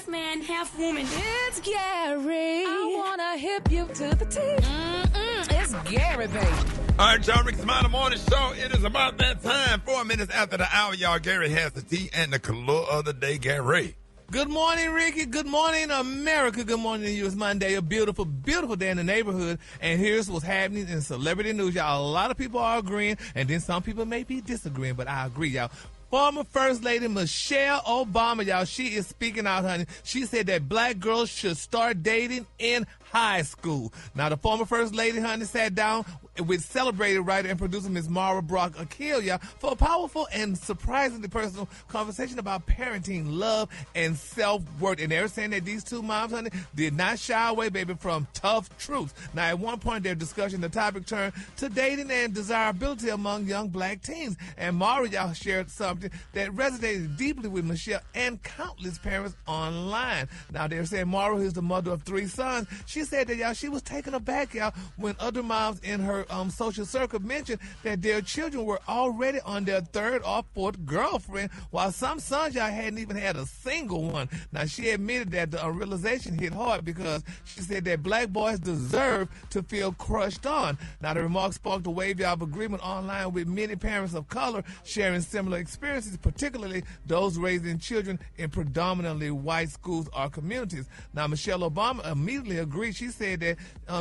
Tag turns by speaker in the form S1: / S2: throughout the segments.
S1: half man, half woman.
S2: It's Gary. I want to hip you to the teeth. It's Gary, baby.
S3: All right, y'all, Rickey Smiley Morning Show. It is about that time. 4 minutes after the hour, y'all. Gary has the tea and the color of the day, Gary.
S4: Good morning, Rickey. Good morning, America. Good morning to you. It's Monday, a beautiful, beautiful day in the neighborhood. And here's what's happening in celebrity news, y'all. A lot of people are agreeing, and then some people may be disagreeing, but I agree, y'all. Former First Lady Michelle Obama, y'all, she is speaking out, honey. She said that black girls should start dating in high school. Now, the former First Lady, honey, sat down with celebrated writer and producer Ms. Mara Brock Akil, y'all, for a powerful and surprisingly personal conversation about parenting, love, and self-worth. And they're saying that these two moms, honey, did not shy away, baby, from tough truths. Now, at one point in their discussion, the topic turned to dating and desirability among young black teens. And Mara, y'all, shared something that resonated deeply with Michelle and countless parents online. Now, they're saying Mara is the mother of 3 sons. She said that, y'all, she was taken aback, y'all, when other moms in her social circle mentioned that their children were already on their 3rd or 4th girlfriend, while some sons, y'all, hadn't even had a single one. Now, she admitted that the realization hit hard because she said that black boys deserve to feel crushed on. Now, the remarks sparked a wave, y'all, of agreement online with many parents of color sharing similar experiences, particularly those raising children in predominantly white schools or communities. Now, Michelle Obama immediately agreed. She said that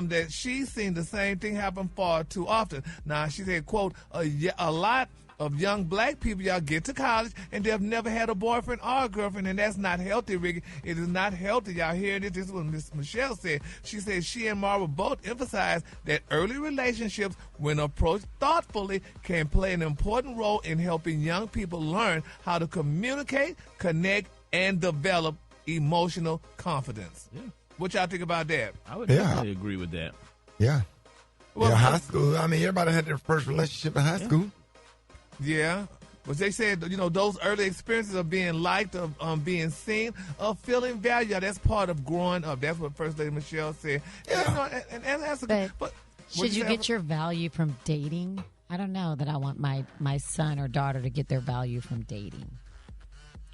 S4: that she's seen the same thing happen far too often. Now, she said, quote, a lot of young black people, y'all, get to college and they've never had a boyfriend or a girlfriend, and that's not healthy, Rickey. It is not healthy. Y'all hearing this? This is what Miss Michelle said. She said she and Mara both emphasized that early relationships, when approached thoughtfully, can play an important role in helping young people learn how to communicate, connect, and develop emotional confidence. Yeah. What y'all think about that?
S5: I would definitely agree with that.
S3: Yeah.
S5: Well,
S3: high school. I mean, everybody had their first relationship in high school.
S4: Yeah. But they said, those early experiences of being liked, of being seen, of feeling valued, that's part of growing up. That's what First Lady Michelle said.
S6: Yeah.
S4: And that's
S6: but should you get your value from dating? I don't know that I want my son or daughter to get their value from dating.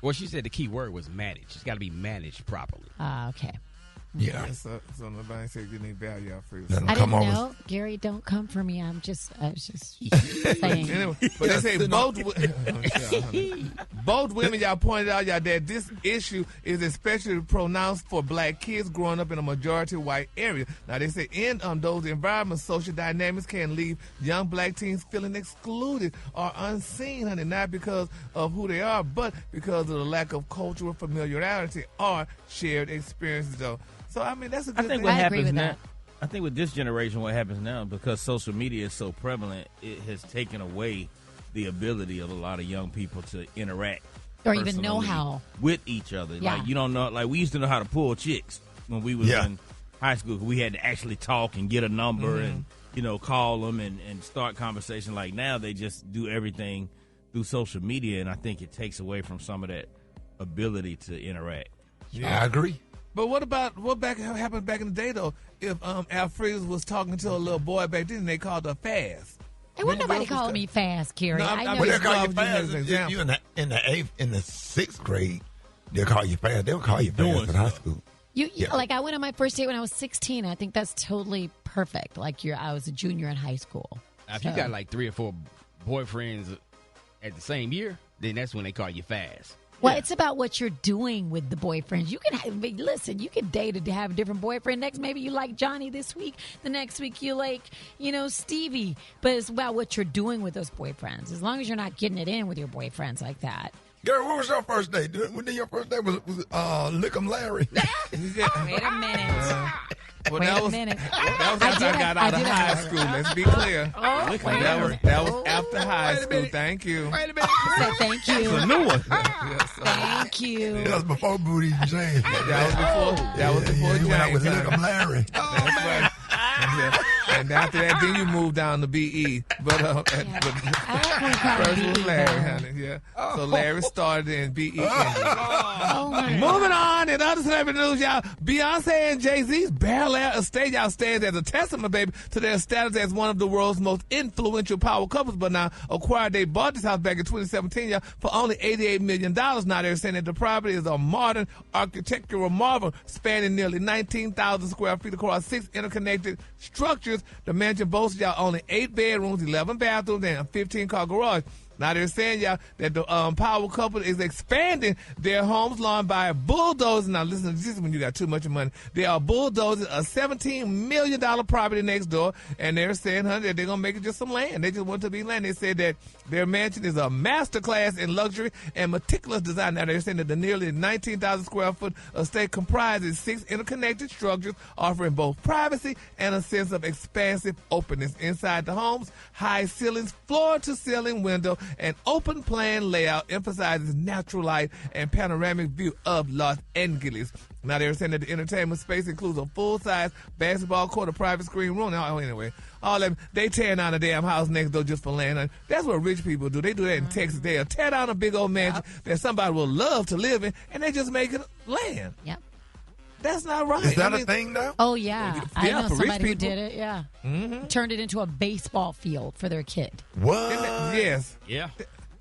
S5: Well, she said the key word was managed. It's got to be managed properly.
S6: Okay.
S3: Yeah.
S4: So nobody said you need value out for you.
S6: I didn't know. Gary, don't come for me. I was just saying.
S4: Anyway, but they say both women, y'all, pointed out, y'all, that this issue is especially pronounced for black kids growing up in a majority white area. Now, they say in those environments, social dynamics can leave young black teens feeling excluded or unseen, honey, not because of who they are, but because of the lack of cultural familiarity or shared experiences, though. So, I mean, that's a good thing.
S5: What happens now, I think with this generation, what happens now, because social media is so prevalent, it has taken away the ability of a lot of young people to interact
S6: or even know how
S5: with each other.
S6: Yeah.
S5: Like, you don't know, like we used to know how to pull chicks when we was in high school. We had to actually talk and get a number and, call them and start conversation. Like now they just do everything through social media, and I think it takes away from some of that ability to interact.
S3: Yeah, I agree.
S4: But what happened back in the day, though? If Alfredo was talking to a little boy back then, they called her fast.
S6: There wasn't nobody calling me fast, Carrie.
S3: No,
S6: I know
S3: they'll call you fast.
S4: You
S3: in the 6th grade, they'll call you fast. They'll call you fast in high school.
S6: Like I went on my first date when I was 16. I think that's totally perfect. Like I was a junior in high school.
S5: Now, if you got like 3 or 4 boyfriends at the same year, then that's when they call you fast.
S6: Well, it's about what you're doing with the boyfriends. You can you can date to have a different boyfriend. Next, maybe you like Johnny this week. The next week you like, Stevie. But it's about what you're doing with those boyfriends. As long as you're not getting it in with your boyfriends like that.
S3: Gary, what was your first date? When did your first date was Lick 'em Larry?
S6: Wait a minute.
S4: That was after I got out of high school. Let's be clear. That was after high school. Thank you.
S3: Wait a minute.
S6: Thank you.
S3: It's a new one.
S6: Thank you.
S3: That was before Booty James.
S4: That was before James.
S3: When I was Lick 'em Larry.
S4: That's right. And after that, then you move down to BE. But
S6: I like when
S4: first
S6: BE
S4: was Larry,
S6: though.
S4: honey. Yeah. So Larry started and BE ended.
S6: Oh, my
S4: Moving on, in other celebrity news, y'all, Beyonce and Jay-Z's Bel Air estate, y'all, stands as a testament, baby, to their status as one of the world's most influential power couples. But now, acquired, they bought this house back in 2017, y'all, for only $88 million. Now they're saying that the property is a modern architectural marvel spanning nearly 19,000 square feet across 6 interconnected structures. The mansion boasts, y'all, only 8 bedrooms, 11 bathrooms, and a 15-car garage. Now they're saying, y'all, that the power couple is expanding their home's lawn by bulldozing. Now listen to this when you got too much money. They are bulldozing a $17 million property next door, and they're saying, honey, that they're going to make it just some land. They just want it to be land. They said that their mansion is a masterclass in luxury and meticulous design. Now they're saying that the nearly 19,000 square foot estate comprises 6 interconnected structures offering both privacy and a sense of expansive openness. Inside the home's high ceilings, floor-to-ceiling window, an open plan layout emphasizes natural light and panoramic view of Los Angeles. Now they're saying that the entertainment space includes a full-size basketball court, a private screen room. Now, anyway, all that they tearing down a damn house next door just for land. That's what rich people do. They do that in Texas. They'll tear down a big old mansion that somebody will love to live in, and they just make it land.
S6: Yep.
S4: That's not right.
S3: Is that a thing, though?
S6: Oh, yeah. I know
S4: for rich
S6: somebody who
S4: people.
S6: did it, yeah. Turned it into a baseball field for their kid.
S3: What?
S4: Yes.
S5: Yeah.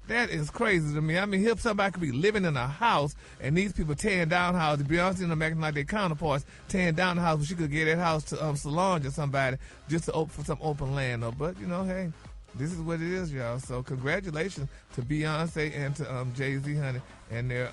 S4: That is crazy to me. I mean, if somebody could be living in a house and these people tearing down houses, Beyonce and them acting like their counterparts, tearing down the house, but she could get that house to Solange or somebody just to for some open land. But, you know, hey, this is what it is, y'all. So congratulations to Beyonce and to Jay-Z, honey, and their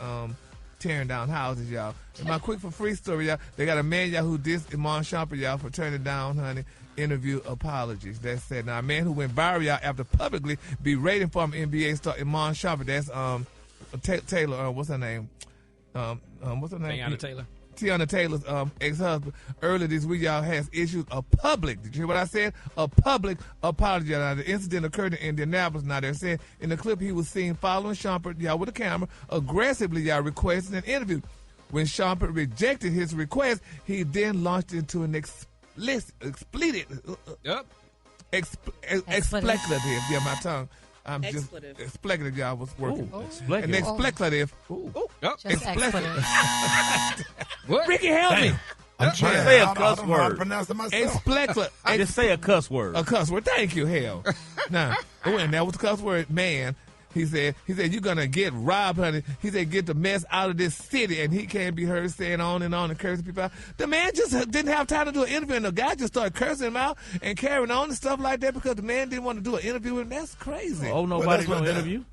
S4: tearing down houses, y'all. And my quick for free story, y'all, they got a man, y'all, who dissed Iman Shumpert, y'all, for turning down, honey, interview apologies. That's said. Now, a man who went viral, y'all, after publicly berating former NBA star Iman Shumpert. That's Taylor. What's her name? What's her name? Tiana Taylor's ex-husband. Earlier this week, y'all, has issued a public. Did you hear what I said? A public apology. Now, the incident occurred in Indianapolis. Now, they're saying in the clip he was seen following Shumpert, y'all, with a camera, aggressively, y'all, requesting an interview. When Shumpert rejected his request, he then launched into an expletive. Expletive. Yeah, my tongue. I'm
S1: Expletive.
S4: just expletive, y'all, was working.
S5: Expletive.
S4: An expletive.
S6: Just expletive.
S4: Ricky, help me.
S3: I'm trying to
S5: say a
S3: I
S5: cuss
S3: don't know how to
S5: word.
S3: pronounce it myself.
S4: Expletive.
S5: Just say a cuss word.
S4: A cuss word. Thank you, hell. Now, and that was the cuss word, man. He said, you're going to get robbed, honey. He said, get the mess out of this city. And he can't be heard saying on and cursing people out. The man just didn't have time to do an interview. And the guy just started cursing him out and carrying on and stuff like that because the man didn't want to do an interview with him. That's crazy.
S5: Oh, nobody no interview?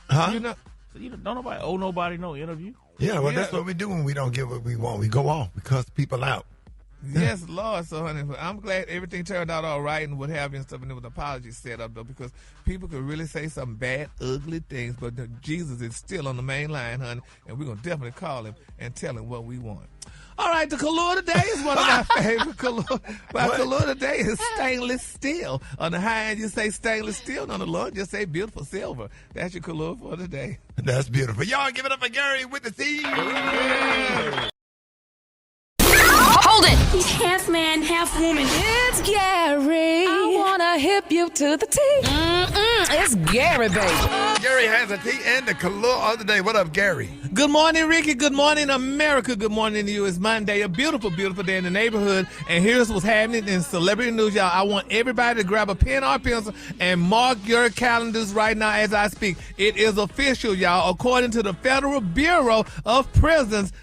S3: Huh?
S4: You know,
S5: Don't nobody owe nobody no interview.
S3: Yeah, well, that's what we do when we don't get what we want. We go off. We cuss people out.
S4: yes, Lord. So, honey, I'm glad everything turned out all right and what have you and stuff. And there was apologies set up, though, because people could really say some bad, ugly things. But Jesus is still on the main line, honey, and we're going to definitely call him and tell him what we want. All right, the color today is one of my favorite color. My color today is stainless steel. On the high end, you say stainless steel. And on the low end, just say beautiful silver. That's your color for today.
S3: That's beautiful. Y'all give it up for Gary with the C.
S2: Hold it!
S1: He's half man, half woman.
S2: It's Gary. I wanna hip you to the T. It's Gary, baby.
S3: Gary has a T and the color of the day. What up, Gary?
S4: Good morning, Ricky. Good morning, America. Good morning to you. It's Monday, a beautiful, beautiful day in the neighborhood. And here's what's happening in celebrity news, y'all. I want everybody to grab a pen or pencil and mark your calendars right now as I speak. It is official, y'all. According to the Federal Bureau of Prisons,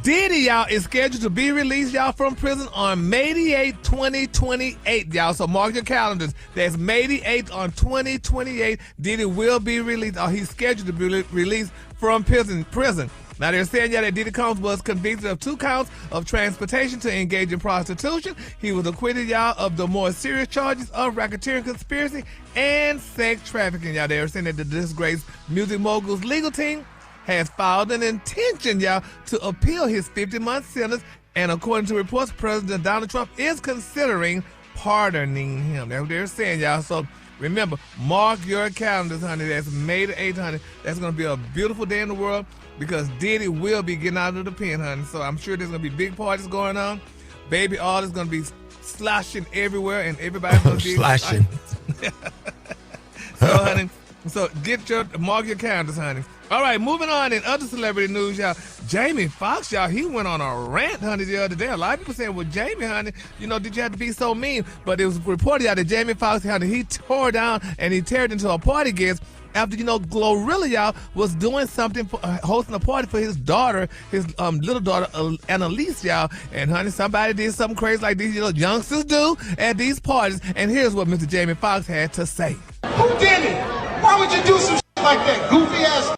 S4: Diddy, y'all, is scheduled to be released, y'all, from prison on May the 8th, 2028, y'all. So mark your calendars. That's May the 8th on 2028. Diddy will be released, or he's scheduled to be released from prison. Now, they're saying, y'all, that Diddy Combs was convicted of 2 counts of transportation to engage in prostitution. He was acquitted, y'all, of the more serious charges of racketeering, conspiracy, and sex trafficking, y'all. They're saying that the disgraced music mogul's legal team has filed an intention, y'all, to appeal his 50-month sentence. And according to reports, President Donald Trump is considering pardoning him. That's what they're saying, y'all. So remember, mark your calendars, honey. That's May the 8th, honey. That's going to be a beautiful day in the world because Diddy will be getting out of the pen, honey. So I'm sure there's going to be big parties going on. Baby, all is going to be sloshing everywhere, and everybody's gonna be
S3: Slashing.
S4: So, honey, mark your calendars, honey. All right, moving on in other celebrity news, y'all. Jamie Foxx, y'all, he went on a rant, honey, the other day. A lot of people saying, well, Jamie, honey, did you have to be so mean? But it was reported out that Jamie Foxx, honey, he tore down and he teared into a party guest after, Glorilla, y'all, was doing something, hosting a party for his daughter, his little daughter, Annalise, y'all. And, honey, somebody did something crazy like these youngsters do at these parties. And here's what Mr. Jamie Foxx had to say.
S7: Who did it? Why would you do some shit like that, goofy ass?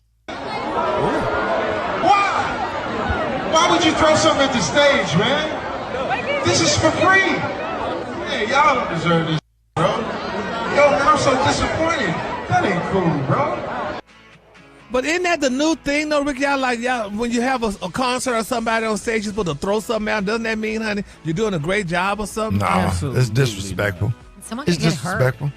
S7: Why would you throw something at the stage, man? This is for free. Hey, y'all don't deserve this, bro. Yo, man, I'm so disappointed. That ain't cool, bro.
S4: But isn't that the new thing, though, Rick? Y'all, when you have a concert or somebody on stage, you're supposed to throw something out. Doesn't that mean, honey, you're doing a great job or something?
S3: No,
S5: Absolutely.
S3: it's disrespectful.
S6: Someone
S3: It's
S6: could get hurt.
S3: disrespectful.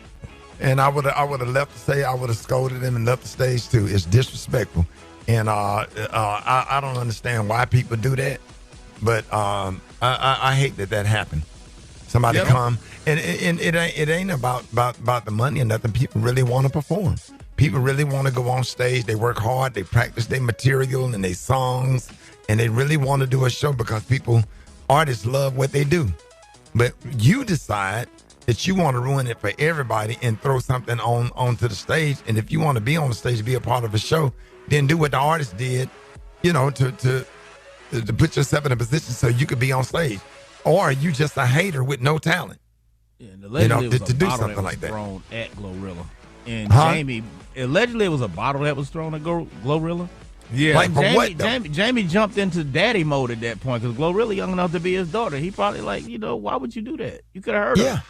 S3: And I would have left the stage. I would have scolded him and left the stage too. It's disrespectful, and I don't understand why people do that. But I hate that happened. Somebody come and it ain't about the money or nothing. People really want to perform. People really want to go on stage. They work hard. They practice their material and their songs, and they really want to do a show because artists love what they do. But you decide that you want to ruin it for everybody and throw something onto the stage. And if you want to be on the stage, be a part of a show, then do what the artist did, to put yourself in a position so you could be on stage. Or you just a hater with no talent.
S5: Yeah, and allegedly it was
S3: to
S5: a
S3: do
S5: bottle
S3: something
S5: that
S3: like
S5: was
S3: that.
S5: thrown at Glorilla. And
S3: Huh?
S5: Jamie, allegedly it was a bottle that was thrown at Glorilla.
S4: Yeah.
S3: Like, for what, though?
S5: Jamie jumped into daddy mode at that point because Glorilla young enough to be his daughter. He probably why would you do that? You could have hurt her.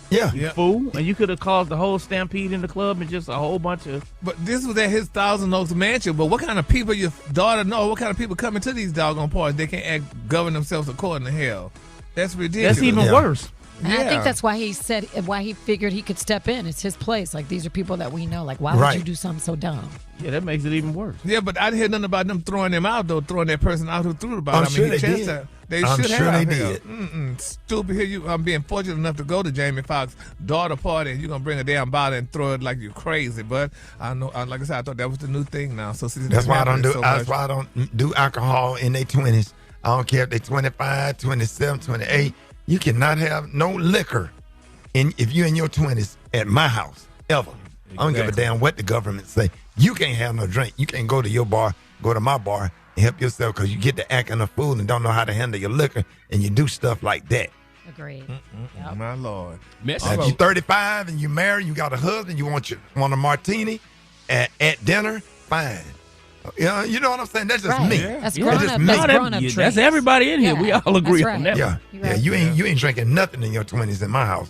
S3: Yeah.
S5: You fool. And you could have caused the whole stampede in the club and just a whole bunch of...
S4: But this was at his Thousand Oaks mansion. But what kind of people your daughter know? What kind of people coming to these doggone parties? They can't govern themselves according to hell. That's ridiculous.
S5: That's even worse.
S6: And I
S4: Yeah.
S6: think that's why he figured he could step in. It's his place. Like, these are people that we know. Like, why would
S3: Right.
S6: you do something so dumb?
S5: Yeah, that makes it even worse.
S4: Yeah, but I didn't hear nothing about them throwing them out, though, throwing that person out who threw the bottle.
S3: I'm sure they
S4: he chanced
S3: did.
S4: that. They
S3: I'm
S4: should
S3: sure
S4: have.
S3: they
S4: hell.
S3: did.
S4: Stupid. Here I'm being fortunate enough to go to Jamie Foxx's daughter party, and you're going to bring a damn bottle and throw it like you're crazy. But I know, like I said, I thought that was the new thing now. So since
S3: That's why I don't do.
S4: so
S3: That's
S4: much-
S3: why I don't do alcohol in their 20s. I don't care if they're 25, 27, 28. You cannot have no liquor if you're in your 20s at my house ever. I don't give a damn what the government say. You can't have no drink. You can't go to your bar, go to my bar, and help yourself because you get to acting a fool and don't know how to handle your liquor, and you do stuff like that.
S6: Agreed.
S4: My Lord.
S3: Now, if you're 35 and you married, you got a husband, you want a martini at dinner, fine. You know what I'm saying? That's just
S6: Right.
S3: me.
S6: That's
S5: Yeah.
S6: grown
S3: That's
S6: up.
S3: me.
S6: That's
S5: No,
S6: grown up
S5: that's
S6: traits.
S5: everybody in here. We all agree
S6: that's
S5: on
S6: right.
S5: that.
S3: Yeah,
S6: You're
S3: yeah.
S6: right.
S3: You ain't drinking nothing in your 20s in my house.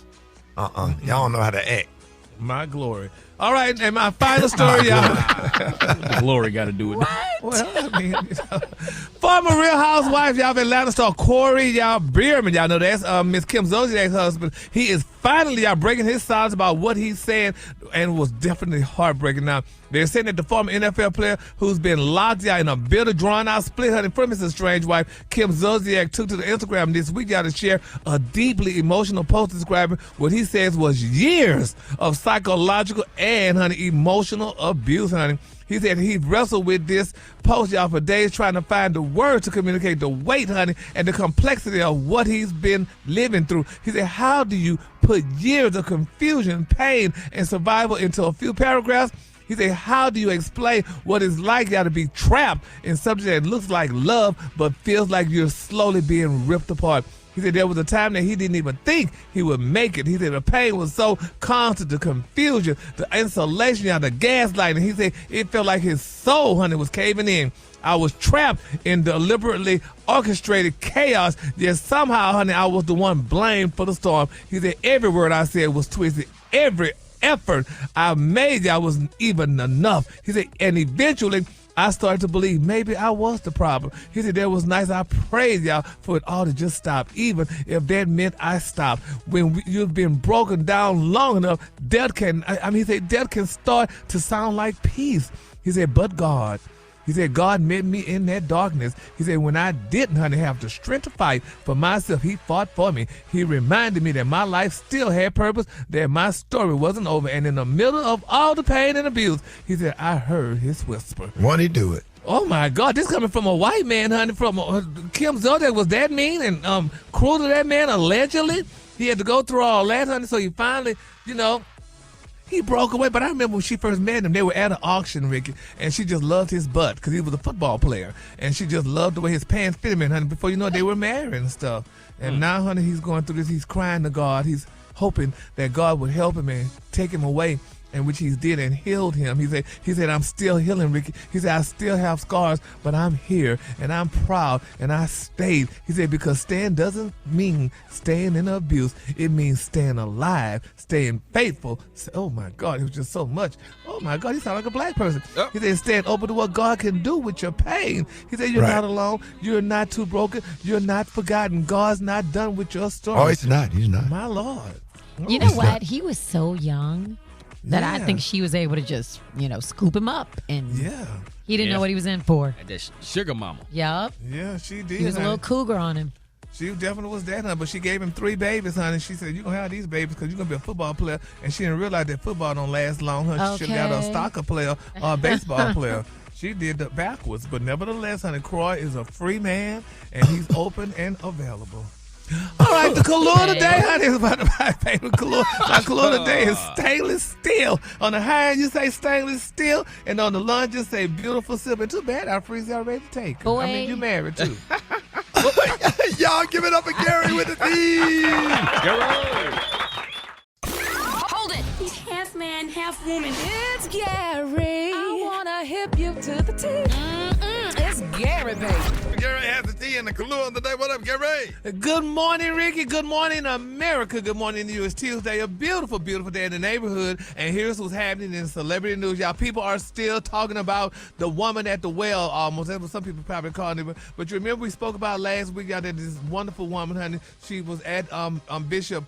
S3: Y'all don't know how to act.
S4: My glory. All right, and my final story, y'all.
S5: The glory got to do with that.
S4: Well, I mean, former Real Housewife, y'all, of Atlanta star Corey, y'all, Bierman, y'all know that's Miss Kim Zolciak's husband. He is finally, y'all, breaking his silence about what he said, and was definitely heartbreaking. Now, they're saying that the former NFL player who's been locked, y'all, in a bitter, drawn-out split hunting from his estranged wife, Kim Zolciak, took to the Instagram this week, y'all, to share a deeply emotional post describing what he says was years of psychological and, honey, emotional abuse, honey. He said he wrestled with this post, y'all, for days trying to find the words to communicate the weight, honey, and the complexity of what he's been living through. He said, how do you put years of confusion, pain, and survival into a few paragraphs? He said, how do you explain what it's like, y'all, to be trapped in something that looks like love but feels like you're slowly being ripped apart? He said there was a time that he didn't even think he would make it. He said the pain was so constant, the confusion, the insulation, the gaslighting. He said it felt like his soul, honey, was caving in. I was trapped in deliberately orchestrated chaos, yet somehow, honey, I was the one blamed for the storm. He said every word I said was twisted. Every effort I made, y'all, wasn't even enough. He said, and eventually, I started to believe maybe I was the problem. He said, that was nice. I prayed, y'all, for it all to just stop, even if that meant I stopped. When you've been broken down long enough, death can, he said, death can start to sound like peace. He said, but God, He said, God met me in that darkness. He said, when I didn't, honey, have the strength to fight for myself, he fought for me. He reminded me that my life still had purpose, that my story wasn't over. And in the middle of all the pain and abuse, he said, I heard his whisper.
S3: Won't he do it?
S4: Oh, my God. This coming from a white man, honey, from Kim Zolciak was that mean and cruel to that man, allegedly. He had to go through all that, honey, so he finally, he broke away. But I remember when she first met him, they were at an auction, Ricky, and she just loved his butt because he was a football player. And she just loved the way his pants fit him in, honey. Before you know it, they were married and stuff. And now, honey, he's going through this. He's crying to God. He's hoping that God would help him and take him away, and which he did and healed him. He said, I'm still healing, Ricky. He said, I still have scars, but I'm here and I'm proud and I stayed. He said, because staying doesn't mean staying in abuse. It means staying alive, staying faithful. Oh my God, it was just so much. Oh my God, he sounded like a black person. He said, staying open to what God can do with your pain. He said, you're not alone. You're not too broken. You're not forgotten. God's not done with your story.
S3: Oh, he's not. He's not.
S4: My Lord.
S6: You know what? He was so young that I think she was able to just, scoop him up. And he didn't know what he was in for.
S5: And that sugar mama.
S6: Yup.
S4: Yeah, she did.
S6: He was a little cougar on him.
S4: She definitely was that, honey, but she gave him 3 babies, honey. She said, you're going to have these babies because you're going to be a football player. And she didn't realize that football don't last long, honey. She should have got a soccer player or a baseball player. She did that backwards. But nevertheless, honey, Croy is a free man, and he's open and available. All right, the color today, honey, is about to buy favorite color. My color today is stainless steel. On the high end, you say stainless steel, and on the lunge, you say beautiful silver. Too bad our freeze are ready to take.
S6: Boy.
S4: I mean, you married too.
S3: Y'all give it up for Gary with the theme.
S1: Hold it. He's half man, half woman.
S2: It's Gary. I wanna hip you to the T. It's Gary, baby.
S3: Gary has the tea and the color of the day. What up, Gary?
S4: Good morning, Ricky. Good morning, America. Good morning to you. It's Tuesday, a beautiful, beautiful day in the neighborhood. And here's what's happening in celebrity news. Y'all, people are still talking about the woman at the well almost. That's what some people probably call it. But you remember we spoke about last week, y'all, that this wonderful woman, honey, she was at Bishop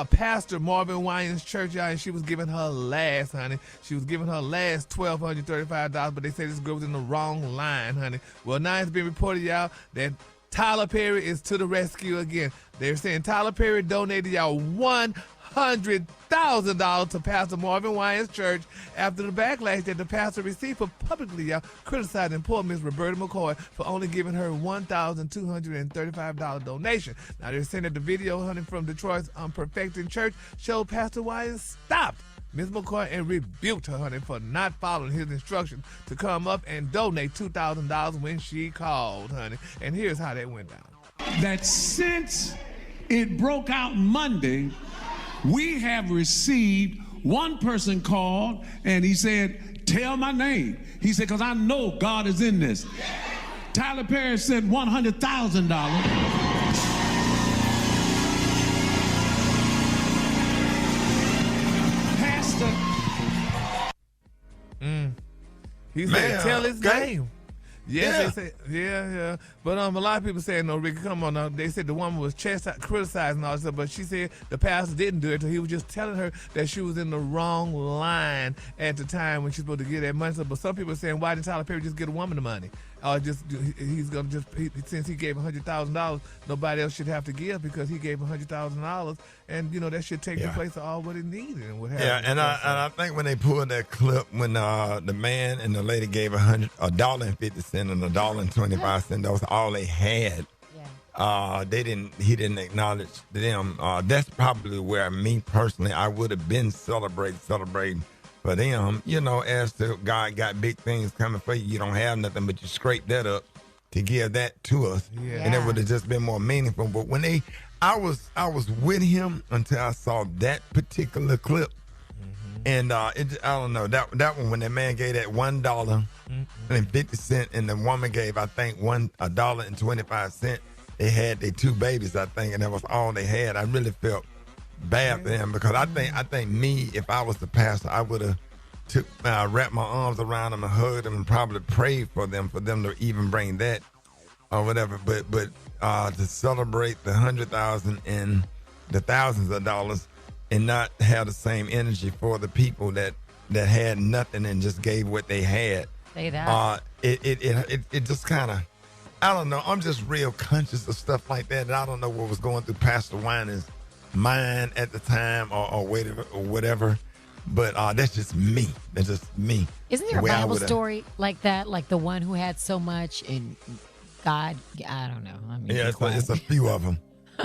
S4: Pastor Marvin Winans' church, y'all, and she was giving her last, honey. She was giving her last $1,235, but they say this girl was in the wrong line, honey. Well, now it's been reported, y'all, that Tyler Perry is to the rescue again. They're saying Tyler Perry donated y'all $100,000 to Pastor Marvin Winans' church after the backlash that the pastor received for publicly criticizing poor Miss Roberta McCoy for only giving her $1,235 donation. Now they're saying that the video, honey, from Detroit's Perfecting Church showed Pastor Winans stopped Miss McCoy and rebuked her, honey, for not following his instructions to come up and donate $2,000 when she called, honey. And here's how that went down.
S8: That since it broke out Monday, we have received one person called and he said, tell my name. He said, because I know God is in this. Tyler Perry sent $100,000.
S4: He said, tell his name. Yes, they said, But a lot of people saying, no, Ricky, come on now. They said the woman was criticizing all this stuff, but she said the pastor didn't do it. So he was just telling her that she was in the wrong line at the time when she's supposed to get that money. But some people are saying, why didn't Tyler Perry just get a woman the money? Since he gave $100,000, nobody else should have to give because he gave $100,000, and that should take the place of all what it needed and what happened.
S3: And I think when they pulled that clip when the man and the lady gave $1.50 and $1.25, that was all they had. He didn't acknowledge them. That's probably where me personally, I would have been celebrating for them, as the God got big things coming for you. You don't have nothing, but you scrape that up to give that to us, and it would have just been more meaningful. But when I was with him until I saw that particular clip, and I don't know that one when that man gave that $1.50 and the woman gave I think $1.25. They had their 2 babies, I think, and that was all they had. I really felt bad for him because I think me, if I was the pastor, I would have wrapped my arms around them and hugged them and probably prayed for them to even bring that or whatever. But to celebrate the 100,000 and the thousands of dollars and not have the same energy for the people that had nothing and just gave what they had.
S6: Say that.
S3: It just kind of, I don't know. I'm just real conscious of stuff like that. And I don't know what was going through Pastor Winans' mind at the time or whatever. But that's just me. That's just me.
S6: Isn't there a Bible story like that? Like the one who had so much and God, I don't know. I mean,
S3: it's a few of them.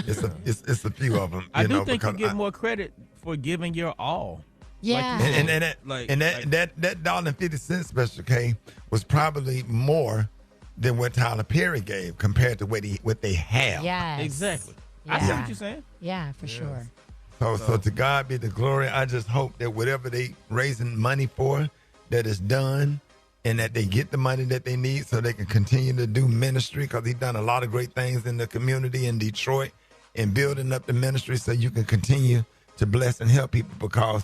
S3: It's a few of them.
S5: I do think you get more credit for giving your all.
S6: Yeah.
S3: That $1.50 special K was probably more than what Tyler Perry gave compared to what they have.
S6: Yeah.
S5: Exactly.
S6: Yeah.
S5: I see what you're saying.
S6: Yeah, for sure.
S3: So to God be the glory. I just hope that whatever they raising money for, that is done, and that they get the money that they need so they can continue to do ministry, because he's done a lot of great things in the community in Detroit and building up the ministry so you can continue to bless and help people, because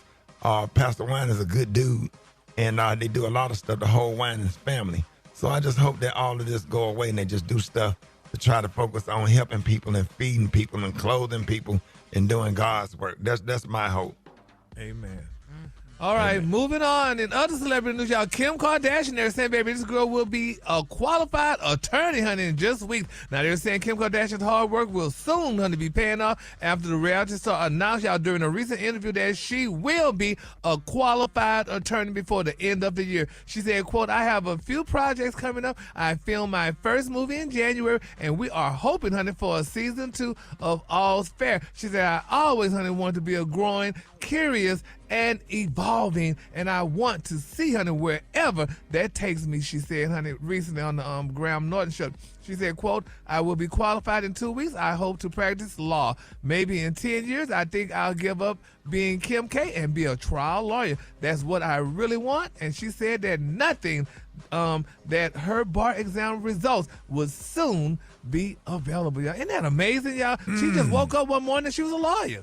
S3: Pastor Wine is a good dude, and they do a lot of stuff, the whole Winans family. So I just hope that all of this go away and they just do stuff to try to focus on helping people and feeding people and clothing people and doing God's work. That's my hope.
S4: Amen. All right, moving on. In other celebrity news, y'all, Kim Kardashian, they're saying, baby, this girl will be a qualified attorney, honey, in just weeks. Now, they're saying Kim Kardashian's hard work will soon, honey, be paying off after the reality star announced, y'all, during a recent interview that she will be a qualified attorney before the end of the year. She said, quote, I have a few projects coming up. I filmed my first movie in January, and we are hoping, honey, for a season 2 of All's Fair. She said, I always, honey, wanted to be a growing, curious, and evolving, and I want to see, honey, wherever that takes me, she said, honey, recently on the Graham Norton show. She said, quote, I will be qualified in 2 weeks. I hope to practice law. Maybe in 10 years, I think I'll give up being Kim K and be a trial lawyer. That's what I really want. And she said that nothing, that her bar exam results would soon be available, y'all. Isn't that amazing, y'all? She just woke up one morning and she was a lawyer.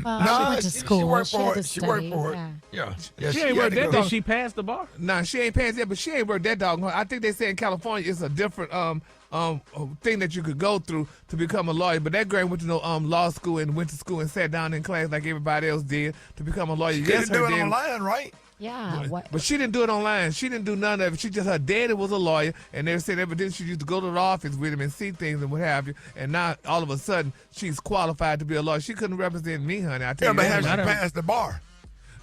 S6: Well, she went to school.
S3: She worked for it.
S6: She worked
S3: for it. Yeah.
S4: She ain't worked that
S5: Did she pass the bar?
S4: Nah, she ain't passed yet, but she ain't worked that dog. I think they say in California it's a different thing that you could go through to become a lawyer. But that girl went to law school and went to school and sat down in class like everybody else did to become a lawyer.
S3: She didn't do it online, right?
S6: Yeah.
S4: But she didn't do it online. She didn't do none of it. She just, her daddy was a lawyer, and they said evidently she used to go to the office with him and see things and what have you. And now all of a sudden she's qualified to be a lawyer. She couldn't represent me, honey. I tell you.
S3: But have she passed the bar?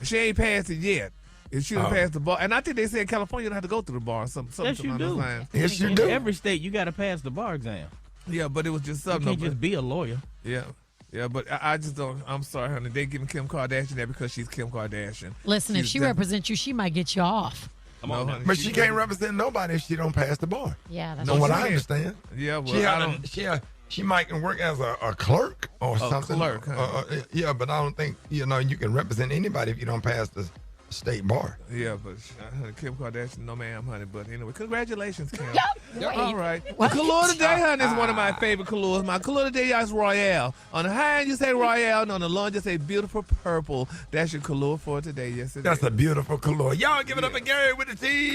S4: She ain't passed it yet. If she don't pass the bar, and I think they say in California you don't have to go through the bar.
S5: Yes, you do.
S3: Yes, you do.
S5: In every state you got to pass the bar exam.
S4: Yeah, but it was just something.
S5: You can't just be a lawyer.
S4: Yeah. Yeah, but I just don't. I'm sorry, honey. They giving Kim Kardashian that because she's Kim Kardashian.
S6: Listen, if she represents you, she might get you off.
S4: No, honey,
S3: but she can't represent nobody if she don't pass the bar.
S6: Yeah, that's
S3: what I understand.
S4: Yeah, well,
S3: she might work as a clerk or something.
S4: Clerk,
S3: yeah, but I don't think you can represent anybody if you don't pass the state bar.
S4: Yeah, but Kim Kardashian, no ma'am, honey. But anyway, congratulations, Kim.
S6: Wait,
S4: all right.
S6: what?
S4: Color today, honey, is one of my favorite colors. My color today is Royale. On the high end, you say Royale, and on the low end, you say beautiful purple. That's your color for today. Yes, it
S3: That's
S4: is.
S3: a beautiful color. Y'all give it up for Gary with the T.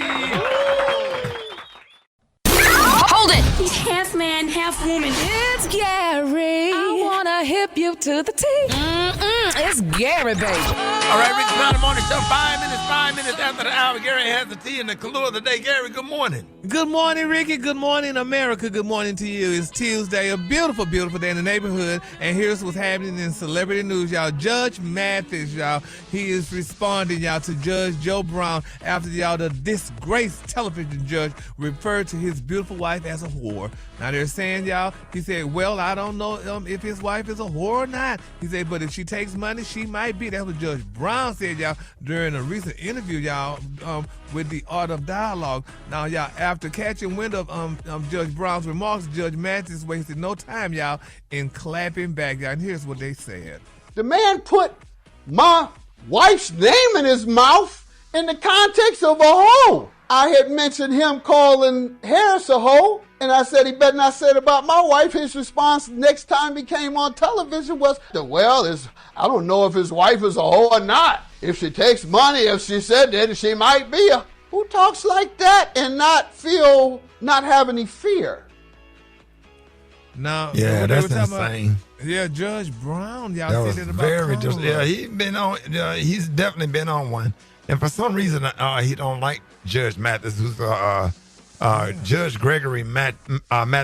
S1: Hold it! He's half man, half woman.
S2: It's Gary. I wanna hip you to the T. It's Gary, baby.
S3: All right, Rickey Smiley Morning Show. 5 minutes after the hour. Gary has the tea and the color of the day. Gary, good morning.
S4: Good morning, Rickey. Good morning, America. Good morning to you. It's Tuesday, a beautiful, beautiful day in the neighborhood. And here's what's happening in celebrity news, y'all. Judge Mathis, y'all, he is responding, y'all, to Judge Joe Brown after, y'all, the disgraced television judge referred to his beautiful wife as a whore. Now they're saying, y'all, he said, well, I don't know if his wife is a whore or not. He said, but if she takes money, she might be. That's what Judge Brown said, y'all, during a recent interview, y'all, with the Art of Dialogue. Now, y'all, after catching wind of Judge Brown's remarks, Judge Mathis wasted no time, y'all, in clapping back, y'all. And here's what they said.
S9: The man put my wife's name in his mouth in the context of a hoe. I had mentioned him calling Harris a hoe, and I said he better not say it about my wife. His response next time he came on television was, well, I don't know if his wife is a hoe or not. If she takes money, if she said that, she might be a... Who talks like that and not have any fear?
S4: Now,
S3: yeah, that's insane.
S4: Yeah, Judge Brown, y'all
S3: that
S4: said it about
S3: very
S4: Kamala.
S3: he's been on. He's definitely been on one. And for some reason, he don't like Judge Mathis, who's Judge Gregory Mathis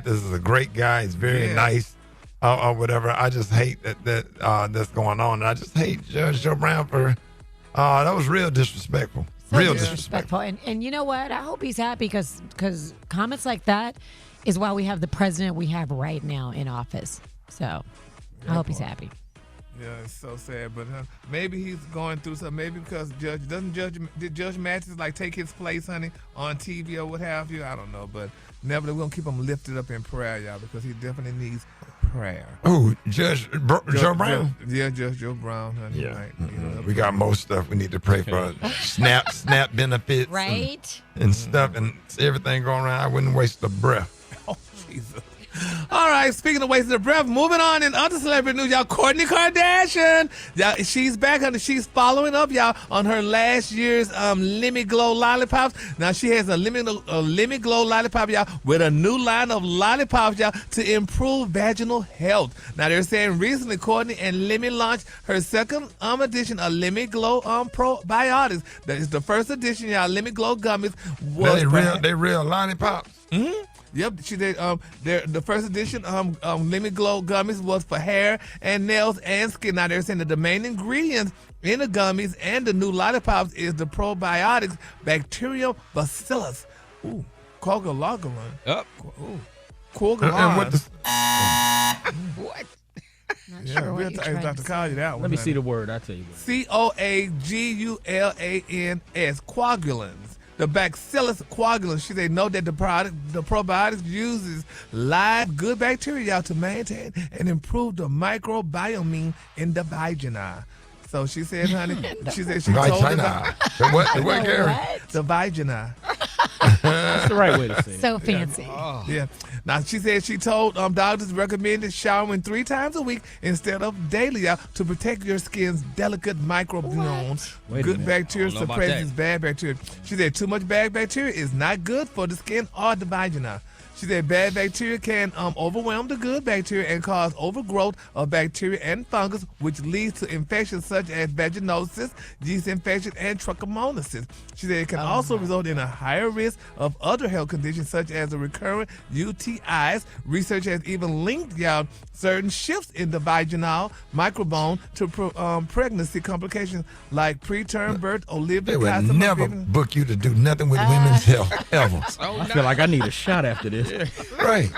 S3: is a great guy. He's very nice, or whatever. I just hate that's going on. And I just hate Judge Joe Brown for that was real disrespectful. Real disrespectful.
S6: And you know what? I hope he's happy because comments like that is why we have the president we have right now in office. So I hope he's happy.
S4: Yeah, it's so sad, but maybe he's going through something. Maybe because did Judge Mathis like take his place, honey, on TV or what have you? I don't know, but nevertheless, we're gonna keep him lifted up in prayer, y'all, because he definitely needs prayer.
S3: Oh, Judge Joe Brown.
S4: Judge Joe Brown, honey.
S3: Yeah,
S4: right,
S3: we got most stuff we need to pray for. SNAP benefits,
S6: right,
S3: and stuff, and everything going around. I wouldn't waste a breath.
S4: Oh, Jesus. All right, speaking of wasting the breath, moving on in other celebrity news, y'all, Kourtney Kardashian, y'all, she's back, honey. She's following up, y'all, on her last year's Lemmy Glow lollipops. Now she has a Lemmy Glow lollipop, y'all, with a new line of lollipops, y'all, to improve vaginal health. Now they're saying recently Kourtney and Lemmy launched her second edition of Lemmy Glow probiotics. That is the first edition, y'all. Lemmy Glow gummies.
S3: They real lollipops.
S4: Mm-hmm. Yep, she did. The first edition Lemmy Glow gummies was for hair and nails and skin. Now they're saying that the main ingredients in the gummies and the new lollipops is the probiotics Bacterium bacillus. Ooh, coagulin.
S10: Up.
S4: Ooh, coagulin.
S6: What? Not
S4: Yeah,
S6: sure what you're trying
S4: Dr.
S6: to
S4: Call you that one.
S5: Let me see the word. I'll tell you what.
S4: COAGULANS, coagulins. The bacillus coagulans, she said, know that the probiotics uses live good bacteria to maintain and improve the microbiome in the vagina. So she said, honey, she said she told
S3: Vagina. What, Gary?
S4: The vagina.
S5: That's the right way to say it.
S6: So fancy.
S4: Yeah. Now, she said she told doctors recommended showering 3 times a week instead of daily, y'all, to protect your skin's delicate microbiome. Good bacteria suppresses bad bacteria. She said too much bad bacteria is not good for the skin or the vagina. She said bad bacteria can overwhelm the good bacteria and cause overgrowth of bacteria and fungus, which leads to infections such as vaginosis, yeast infection, and trichomoniasis. She said it can also result in a higher risk of other health conditions such as the recurrent UTIs. Research has even linked certain shifts in the vaginal microbiome to pregnancy complications like preterm birth,
S3: They would never book you to do nothing with women's health ever.
S5: I feel like I need a shot after this.
S3: Right.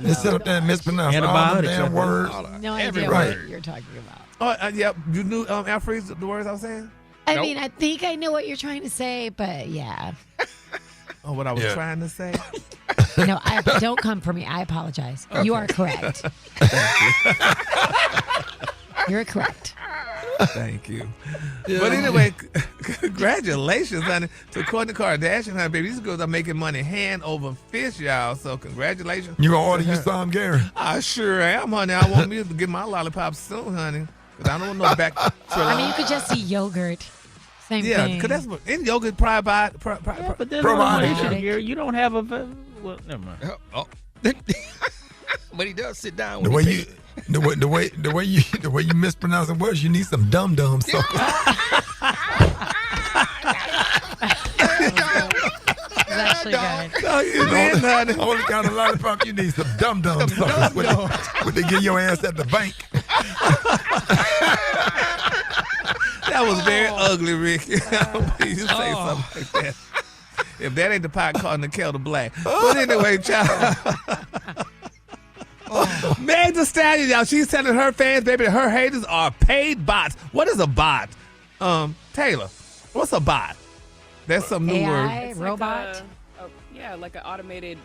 S3: Just sit up there and mispronounce all the damn words.
S6: No idea what you're talking about.
S4: Yeah, you knew Alfred's the words I was saying?
S6: I mean, I think I know what you're trying to say, but yeah.
S4: Oh, what I was trying to say?
S6: No, don't come for me. I apologize. Okay. You are correct. You're correct.
S4: Thank you. Yeah. But anyway, congratulations, honey, to Kourtney Kardashian, honey, baby. These girls are making money hand over fist, y'all. So congratulations.
S3: You gonna order you some, Gary?
S4: I sure am, honey. I want me to get my lollipop soon, honey. Cause I don't want no back.
S6: I mean, you could just see yogurt. Same thing.
S4: Yeah, because that's what in yogurt probiotics.
S5: But there's no Gary. You don't have a. Well, never mind.
S10: But he does sit down.
S3: The way you mispronounce the words, you need some dum dum suckers.
S6: Actually good.
S4: No, you did, honey.
S3: Only kind of lollipop you need some dum dum suckers. What they give your ass at the bank.
S4: That was very ugly, Ricky. You say something like that. If that ain't the pot calling the kettle black. But anyway, child. Meg Thee Stallion, y'all, she's telling her fans, baby, that her haters are paid bots. What is a bot? Taylor, what's a bot? That's some new word.
S6: AI, robot?
S11: Like an automated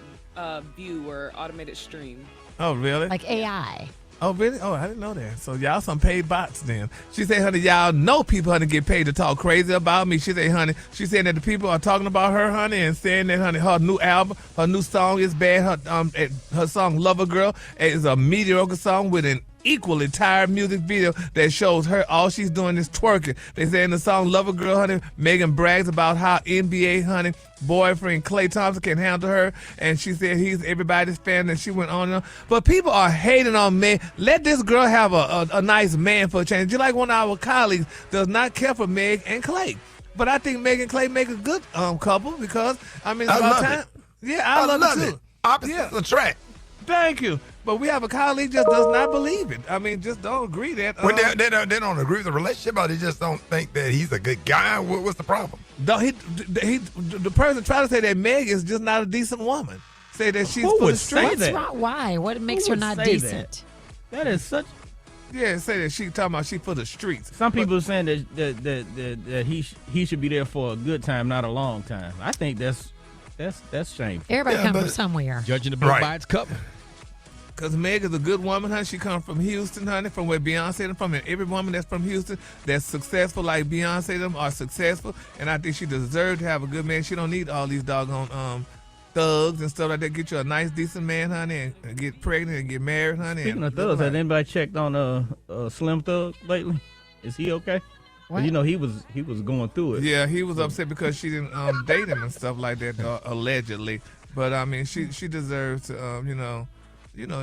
S11: view or automated stream.
S4: Oh, really?
S6: Like AI.
S4: Oh, really? Oh, I didn't know that. So y'all some paid bots then. She said, honey, y'all know people, honey, get paid to talk crazy about me. She said, honey, she said that the people are talking about her, honey, and saying that, honey, her new album, her new song is bad. Her song Lover Girl is a mediocre song with an equally tired music video that shows her all she's doing is twerking. They say in the song Lover Girl, honey, Megan brags about how NBA, honey, boyfriend Klay Thompson can handle her, and she said he's everybody's fan, and she went on and on. But people are hating on Meg. Let this girl have a nice man for a change. Just like one of our colleagues does not care for Meg and Klay. But I think Meg and Clay make a good couple because I mean, it's
S3: I
S4: about
S3: love
S4: time.
S3: it.
S4: Yeah, I love it too.
S3: Opposites attract.
S4: Thank you. But we have a colleague just does not believe it. I mean, just don't agree that.
S3: Well, they don't agree with the relationship, or they just don't think that he's a good guy. What's the problem?
S4: The person trying to say that Meg is just not a decent woman. Say that she's
S5: Who
S4: full
S5: would
S4: of
S5: say
S4: streets.
S5: that?
S6: What's wrong? Why? What makes
S5: Who
S6: her
S5: would
S6: not
S5: say
S6: decent?
S5: That is such.
S4: Yeah, say that she talking about she for the streets.
S5: Some people are saying that he should be there for a good time, not a long time. I think that's shameful.
S6: Everybody comes from somewhere.
S10: Judging the book by its cover.
S4: Because Meg is a good woman, honey. She comes from Houston, honey, from where Beyonce is from. And every woman that's from Houston that's successful like Beyonce them are successful. And I think she deserves to have a good man. She don't need all these doggone thugs and stuff like that. Get you a nice, decent man, honey, and get pregnant and get married, honey.
S5: Speaking of thugs, has anybody checked on Slim Thug lately? Is he okay? Well, you know, he was going through it.
S4: Yeah, he was upset because she didn't date him and stuff like that, allegedly. But I mean, she deserves to,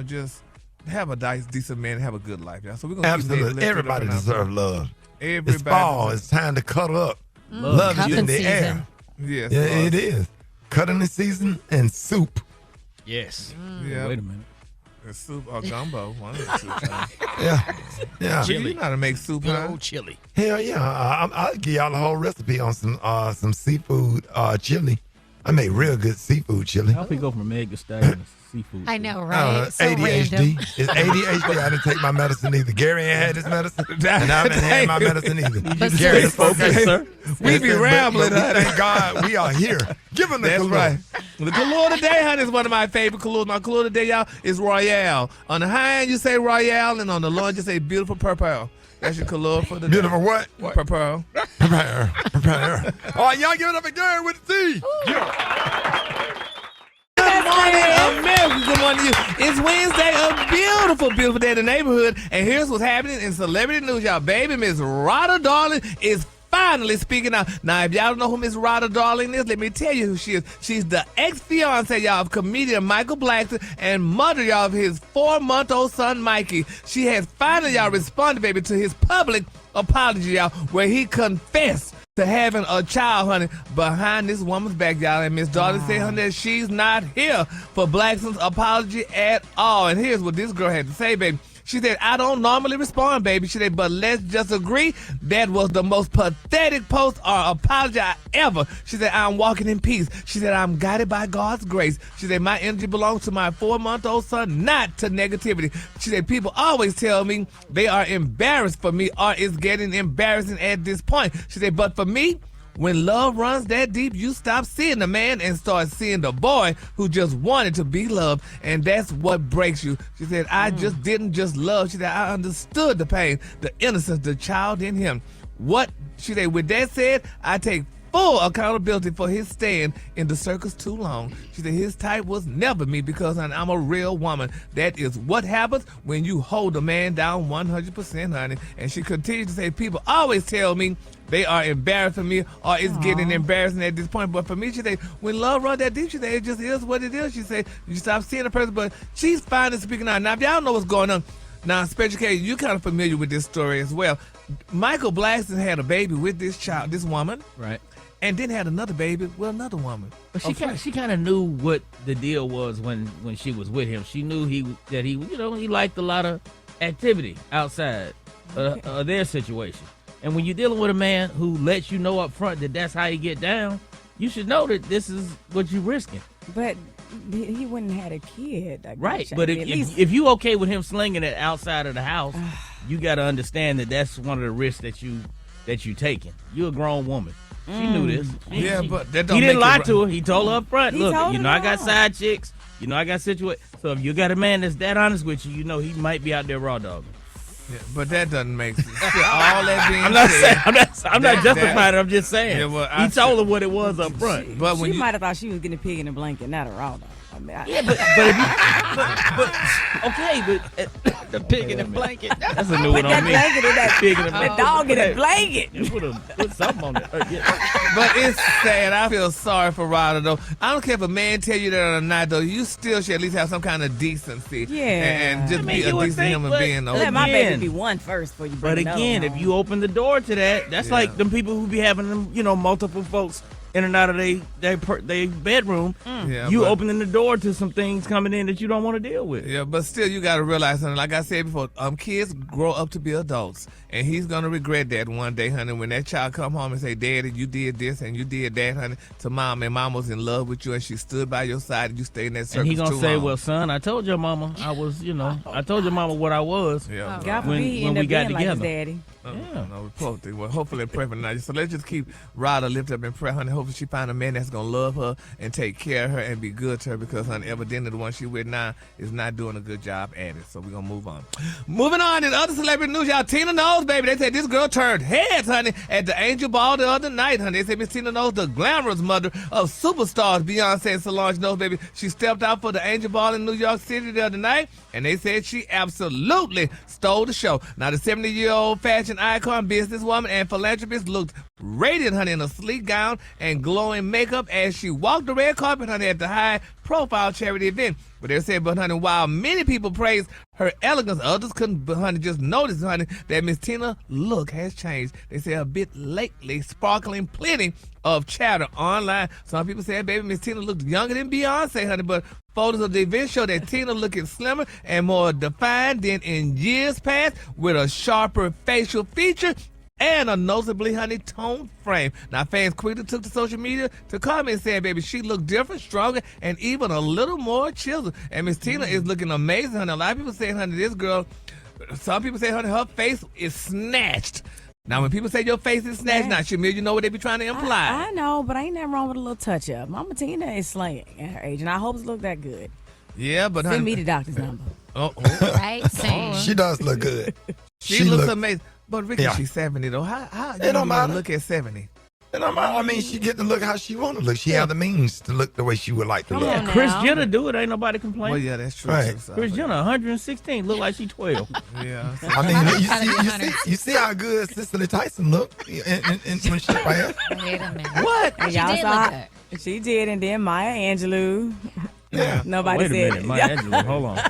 S4: just have a nice, decent man and have a good life. Yeah. So we're gonna
S3: Absolutely, everybody deserves love.
S4: Everybody.
S3: It's fall. It's time to cuddle up. Love is in the air.
S4: Yes,
S3: yeah, it is. Cuddling season and soup.
S10: Yes.
S4: Yeah.
S5: Wait a minute.
S4: It's soup or gumbo. One of the two.
S3: Yeah.
S4: You know how to make soup, huh?
S10: Old chili.
S3: Hell yeah. I'll give y'all the whole recipe on some seafood chili. I make real good seafood chili.
S5: How we go from egg to stallion to seafood?
S6: I know, right? So
S3: ADHD.
S6: random.
S3: It's ADHD. I didn't take my medicine either. Gary ain't had his medicine, and I haven't had my medicine either. Gary, it's okay, sir.
S4: We be rambling,
S3: but
S4: honey.
S3: thank God we are here. Give him the
S4: That's
S3: Kahlua.
S4: right. The Kahlua today, honey, is one of my favorite Kahluas. My Kahlua today, y'all, is Royale. On the high end, you say Royale, and on the low end, you say Beautiful Purple. That's your Kahlua for the
S3: Beautiful
S4: day.
S3: what?
S4: Purple.
S3: Prepare. All right, y'all give it up again with the T.
S4: Good morning, America. Good morning to you. It's Wednesday, a beautiful, beautiful day in the neighborhood. And here's what's happening in celebrity news, y'all. Baby, Miss Rhoda Darling is finally speaking out. Now, if y'all don't know who Miss Rhoda Darling is, let me tell you who she is. She's the ex-fiance, y'all, of comedian Michael Blackson and mother, y'all, of his 4-month-old son, Mikey. She has finally, y'all, responded, baby, to his public apology, y'all, where he confessed to having a child, honey, behind this woman's back, y'all. And Miss Darling said, honey, that she's not here for Blackson's apology at all. And here's what this girl had to say, baby. She said, I don't normally respond, baby. She said, but let's just agree that was the most pathetic post or apology I ever. She said, I'm walking in peace. She said, I'm guided by God's grace. She said, my energy belongs to my 4-month-old son, not to negativity. She said, people always tell me they are embarrassed for me or it's getting embarrassing at this point. She said, but for me, when love runs that deep, you stop seeing the man and start seeing the boy who just wanted to be loved, and that's what breaks you. She said, I just didn't just love. She said, I understood the pain, the innocence, the child in him. She said, with that said, I take full accountability for his staying in the circus too long. She said, his type was never me because I'm a real woman. That is what happens when you hold a man down 100%, honey. And she continued to say, people always tell me they are embarrassed for me or it's getting embarrassing at this point. But for me, she said, when love runs that deep, she said, it just is what it is. She said, you stop seeing a person, but she's finally speaking out. Now, if y'all know what's going on, now, Special K, you're kind of familiar with this story as well. Michael Blackson had a baby with this child, this woman.
S5: Right.
S4: And then had another baby with another woman.
S5: But she kind of knew what the deal was when she was with him. She knew he liked a lot of activity outside their situation. And when you're dealing with a man who lets you know up front that that's how you get down, you should know that this is what you're risking.
S12: But he wouldn't have had a kid.
S5: Right. But if you okay with him slinging it outside of the house, you got to understand that that's one of the risks that you taking. You're a grown woman. She knew this.
S4: But that don't
S5: he didn't
S4: make
S5: lie
S4: it
S5: to her. He told her up front,
S12: He
S5: look,
S12: told
S5: you
S12: her
S5: know I got
S12: no.
S5: side chicks. You know I got situations. So if you got a man that's that honest with you, you know he might be out there raw dogging.
S4: Yeah, but that doesn't make sense. All that being
S5: I'm not
S4: said,
S5: saying I'm not justifying it. I'm just saying.
S4: Yeah, well,
S5: he told her what it was up front.
S4: But when
S12: She
S4: you,
S12: might have thought she was getting a pig in a blanket, not a raw dog. I mean,
S5: Yeah, but if the pig in the blanket. That's a new one on me.
S12: Blanket in that
S5: Pig in the
S12: the dog in the blanket.
S5: Put something on it.
S4: But it's sad. I feel sorry for Ryder, though. I don't care if a man tell you that or not, though. You still should at least have some kind of decency.
S12: Yeah.
S4: And just be a decent human being. Though.
S12: Let my baby be one first before you bring
S5: But
S12: another
S5: again,
S12: one
S5: if you open the door to that, that's like them people who be having them, multiple folks in and out of their bedroom.
S4: Yeah,
S5: you opening the door to some things coming in that you don't want to deal with.
S4: Yeah, but still, you got to realize something. Like I said before, kids grow up to be adults, and he's gonna regret that one day, honey. When that child come home and say, "Daddy, you did this and you did that, honey," to mom, and mom was in love with you, and she stood by your side, and you stayed in that circle.
S5: And he gonna
S4: too
S5: say,
S4: long.
S5: "Well, son, I told your mama I was, I told your mama what I was."
S4: Yeah,
S12: God forbid he end up being like his daddy.
S4: Well, hopefully pray for now. So let's just keep Ryder lifted up in prayer, honey. Hopefully she find a man that's gonna love her and take care of her and be good to her, because honey, evidently the one she with now is not doing a good job at it. So we're gonna move on. Moving on in other celebrity news, y'all. Tina Knowles, baby. They said this girl turned heads, honey, at the Angel Ball the other night, honey. They said Miss Tina Knowles, the glamorous mother of superstars Beyonce and Solange Knowles, baby. She stepped out for the Angel Ball in New York City the other night, and they said she absolutely stole the show. Now the 70-year-old fashion icon, businesswoman, and philanthropist looked radiant, honey, in a sleek gown and glowing makeup as she walked the red carpet, honey, at the high-profile charity event. But they said, honey, while many people praised her elegance, others couldn't, honey, just notice, honey, that Miss Tina look has changed. They say a bit lately, sparkling plenty of chatter online. Some people said, baby, Miss Tina looked younger than Beyonce, honey, but photos of the event show that Tina looking slimmer and more defined than in years past, with a sharper facial feature and a noticeably, honey, toned frame. Now, fans quickly took to social media to comment saying, baby, she looked different, stronger, and even a little more chiseled. And Miss Tina is looking amazing, honey. A lot of people say, honey, this girl, some people say, honey, her face is snatched. Now, when people say your face is snatched, now, Shamil, you know what they be trying to imply.
S12: I know, but ain't nothing wrong with a little touch-up. Mama Tina is slaying at her age, and I hope it look that good.
S4: Yeah, but
S12: Send me the doctor's number.
S6: Right? Same.
S3: She does look good.
S4: She looks amazing. But Ricky, she's 70 though. How
S3: it don't matter.
S4: Look at 70?
S3: It don't matter. I mean, she get to look how she want to look. She have the means to look the way she would like to look.
S5: Yeah, Kris Jenner do it. Ain't nobody complaining.
S4: Well, yeah, that's true.
S3: Right.
S5: Kris Jenner, 116, look like she 12.
S4: Yeah.
S3: I mean, you see how good Cicely Tyson looked when she right.
S6: Wait a minute.
S4: What?
S12: And
S6: She
S12: y'all
S6: did
S12: saw
S6: look
S12: it. She did, and then Maya Angelou.
S3: Yeah.
S12: Nobody
S5: Wait a
S12: said
S5: minute, Maya Angelou, hold on.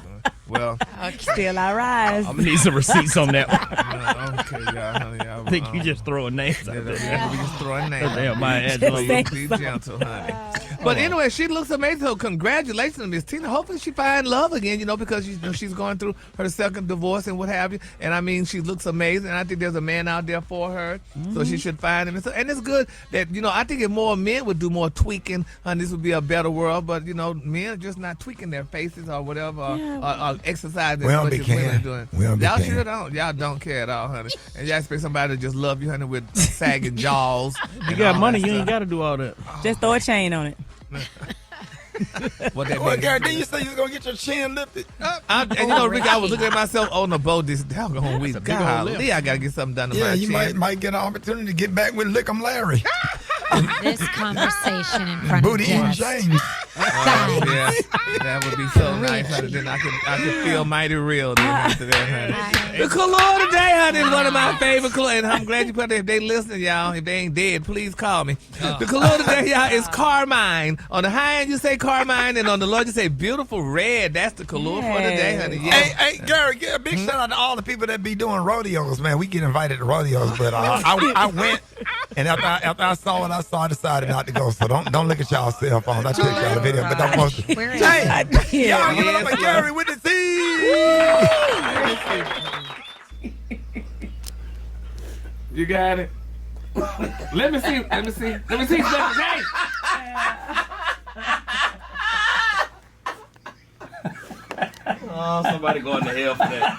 S4: Well,
S12: still I rise.
S5: I'm gonna need some receipts on that one.
S4: Okay, y'all, honey,
S5: I think you just throwing names out there.
S4: We just throwing names.
S5: Damn, Maya Angelou.
S4: Be gentle, honey. But anyway, she looks amazing. So congratulations to Miss Tina. Hopefully she find love again, because she's going through her second divorce and what have you. And I mean, she looks amazing. And I think there's a man out there for her. So she should find him. And it's good that, I think if more men would do more tweaking, this would be a better world. But, men are just not tweaking their faces or whatever, or exercising as much as women are doing. Y'all sure don't. Y'all don't care at all, honey. And y'all expect somebody to just love you, honey, with sagging jaws.
S5: You got money, you ain't got to do all that.
S12: Just throw a chain on it.
S4: What that
S3: Well, Gary, didn't you say you was going to get your chin lifted up?
S4: And Rick, I was looking at myself on the boat this doggone week. Golly, I got to get something done to my chin.
S3: Yeah, you might get an opportunity to get back with Lick'em Larry.
S6: This conversation in front
S3: Booty
S6: of
S3: and
S6: guests.
S3: James.
S4: Yeah, that would be so nice, honey. Then I could feel mighty real then after that, honey. The color today, honey, is one of my favorite colors, and I'm glad you put it. If they listening, y'all, if they ain't dead, please call me. The color today, y'all, is carmine. On the high end, you say carmine, and on the low, you say beautiful red. That's the color for today, honey. Yeah.
S3: Hey, Gary, get a big shout out to all the people that be doing rodeos, man. We get invited to rodeos, but I went, and after I saw what I saw, I decided not to go. So don't look at y'all cell phones. I took y'all the video, but don't post it. Hey, y'all give it up for Gary with the C.
S4: You got it. Let me see. Hey!
S5: Oh, somebody going to hell for that.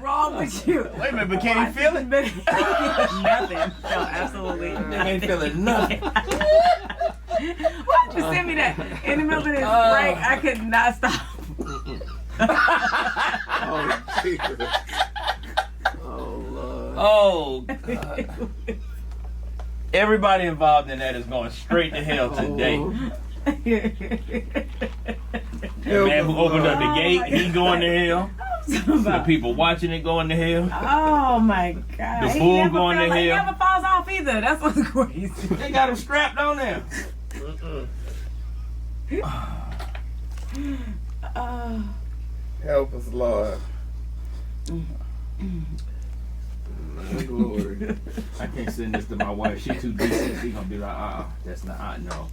S12: Wrong with you?
S5: Wait a minute, but can he feel it?
S12: Nothing. No, absolutely nothing.
S5: Ain't feeling nothing.
S12: Why did you send me that in the middle of this break? I could not stop.
S5: Oh, God. Everybody involved in that is going straight to hell today. The man who opened up the gate, he going to hell. The people watching it going to hell.
S12: Oh my God!
S5: The fool going to hell.
S12: He never falls off either. That's what's crazy.
S5: They got him strapped on there.
S13: Help us, Lord. My glory.
S5: I can't send this to my wife. She too decent. She gonna be like, that's not, no.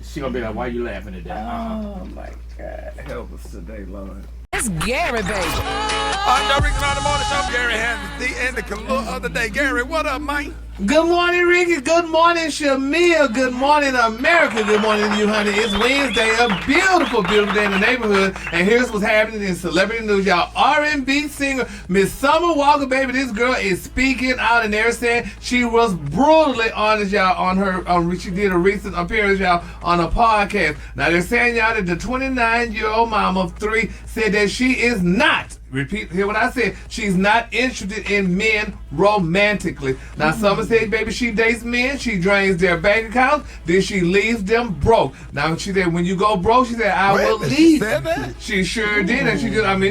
S5: She gonna be like, why you laughing at that?
S12: Oh my God!
S13: Help us today, Lord.
S2: It's Gary, baby.
S3: Y'all Rickey on the morning show. Gary has the end of the day. Gary, what up, Mike?
S4: Good morning, Ricky. Good morning, Shamia. Good morning, America. Good morning to you, honey. It's Wednesday, a beautiful, beautiful day in the neighborhood. And here's what's happening in celebrity news, y'all. R&B singer Miss Summer Walker, baby. This girl is speaking out, and they're saying she was brutally honest, y'all, on her. She did a recent appearance, y'all, on a podcast. Now they're saying, y'all, that the 29-year-old mom of 3 said that she is not. Repeat, hear what I said. She's not interested in men romantically. Now, Summer said, baby, she dates men. She drains their bank accounts. Then she leaves them broke. Now, she said, when you go broke, she said, I will leave.
S3: She said that?
S4: She sure did. And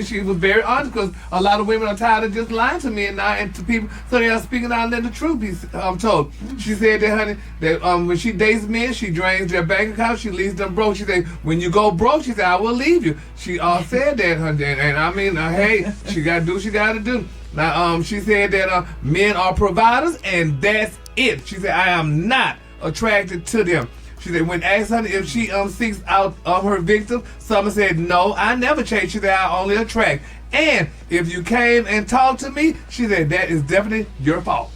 S4: she was very honest because a lot of women are tired of just lying to men now and to people. So they are speaking out and letting the truth be told. She said that, honey, that when she dates men, she drains their bank accounts. She leaves them broke. She said, when you go broke, she said, I will leave you. She said that, honey. And I mean, hey, she got to do what she got to do. Now, she said that men are providers, and that's it. She said, I am not attracted to them. She said, when asked her if she seeks out her victim, Summer said, no, I never chase. She said, I only attract. And if you came and talked to me, she said, that is definitely your fault.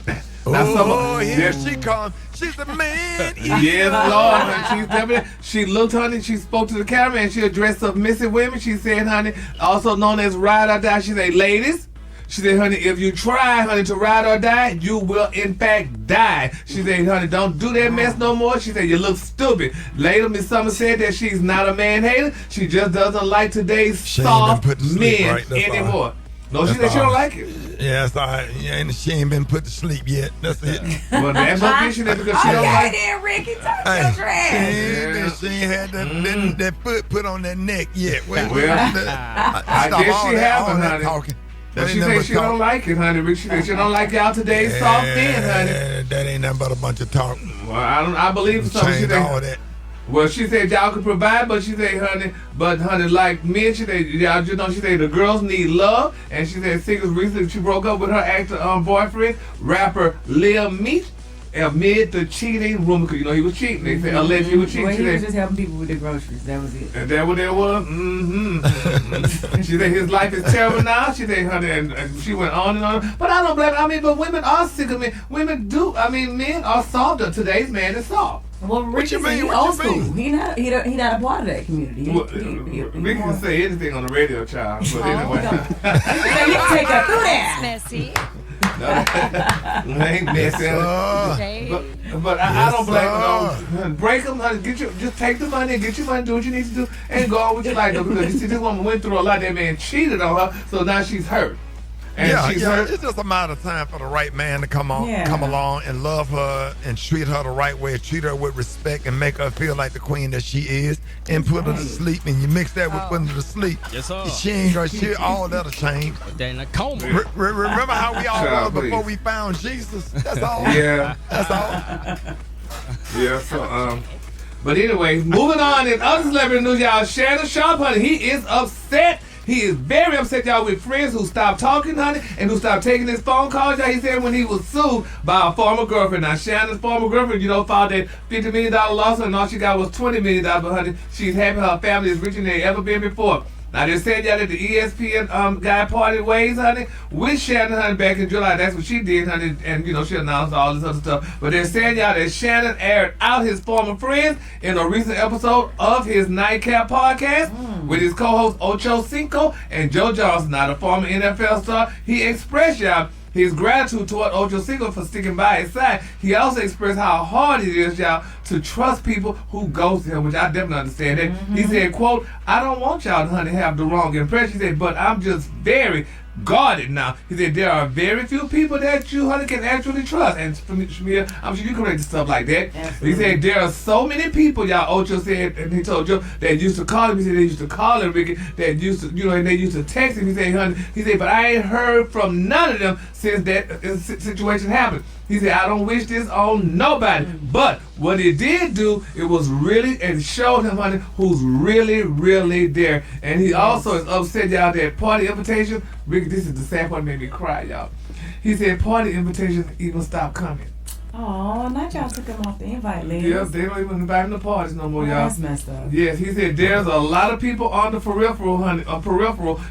S4: Now, Summer,
S3: here she comes. She's a man.
S4: Yes, Lord, honey. She's definitely. She looked, honey. She spoke to the camera and she addressed some missing women. She said, honey, also known as ride or die. She said, ladies. She said, honey, if you try, honey, to ride or die, you will in fact die. She said, honey, don't do that mess no more. She said, you look stupid. Later, Miss Summer said that she's not a man hater. She just doesn't like today's soft men anymore. No, she said she don't like it.
S3: Yeah, that's all right. Yeah, she ain't been put to sleep yet. That's it.
S4: Well, that's no issue because she don't like it.
S12: Then, Ricky, talk your trash.
S3: She ain't had that foot put on that neck yet.
S4: Well, I guess she haven't, honey.
S3: Talking.
S4: But she said she don't like it, honey. Rick, she said she don't like y'all today's soft men, honey.
S3: That ain't nothing but a bunch of talk.
S4: Well, I believe so. She said,
S3: all that.
S4: Well, she said y'all could provide, but she said, honey, like men, she said, y'all just know, she said the girls need love, and she said singles recently she broke up with her actor boyfriend, rapper Lil Meat, amid the cheating rumor, because he was cheating. They said allegedly he was cheating.
S12: Well, he was just helping people with their groceries. That was it.
S4: And that what that was? Mm-hmm. She said his life is terrible now. She said, honey, and she went on and on. But I don't blame her. I mean, but women are sick of men. Women do. I mean, men are softer. Today's man is soft.
S12: Well, Ricky said he's old school. He not a part of that community.
S4: Ricky can say anything on the radio, child. But anyway.
S12: So you can take her through that.
S6: Messy.
S4: Ain't messy. But I don't blame them. Break them, honey. Just take the money and get your money, do what you need to do, and go on with your life. Because you see, this woman went through a lot. That man cheated on her, so now she's hurt. And
S3: it's just a matter of time for the right man to come along and love her and treat her the right way, treat her with respect and make her feel like the queen that she is, and put her to sleep. And you mix that with putting her to sleep.
S10: Yes, sir.
S3: She ain't gonna all that'll change.
S10: They're in a coma.
S3: Remember how we all were before we found Jesus? That's all.
S4: Yeah.
S3: That's all.
S4: Yeah, so but anyway, moving on in other celebrity news, y'all, Shannon Sharp, honey, he is upset. He is very upset, y'all, with friends who stopped talking, honey, and who stopped taking his phone calls, y'all. He said when he was sued by a former girlfriend. Now, Shannon's former girlfriend, filed that $50 million lawsuit, and all she got was $20 million, but, honey, she's happy her family is richer than they ever been before. Now, they said, y'all, that the ESPN guy parted ways, honey, with Shannon, honey, back in July. That's what she did, honey, and, she announced all this other stuff. But they're saying, y'all, that Shannon aired out his former friends in a recent episode of his Nightcap podcast with his co-host Ocho Cinco and Joe Johnson. Now, the former NFL star, he expressed, y'all, his gratitude toward Ocho Cinco for sticking by his side. He also expressed how hard it is, y'all, to trust people who ghost him, which I definitely understand that. He said, quote, I don't want y'all, honey, have the wrong impression. He said, but I'm just very guarded now. He said, there are very few people that you, honey, can actually trust. And for me, Shamir, I'm sure you can rate stuff like that. Absolutely. He said, there are so many people, y'all, Ocho said, and he told you, that used to call him. He said, they used to call him, Ricky, that used to, and they used to text him. He said, honey, but I ain't heard from none of them since that situation happened. He said, I don't wish this on nobody. But what it did do, it was really, and showed him, honey, who's really, really there. And he also is upset, y'all, that party invitation, Ricky, this is the sad part that made me cry, y'all. He said party invitations even stopped coming.
S12: Oh, not y'all took him off the invite list.
S4: Yes, they don't even invite him to parties no more, y'all.
S12: That's messed up.
S4: Yes, he said there's a lot of people on the peripheral, honey,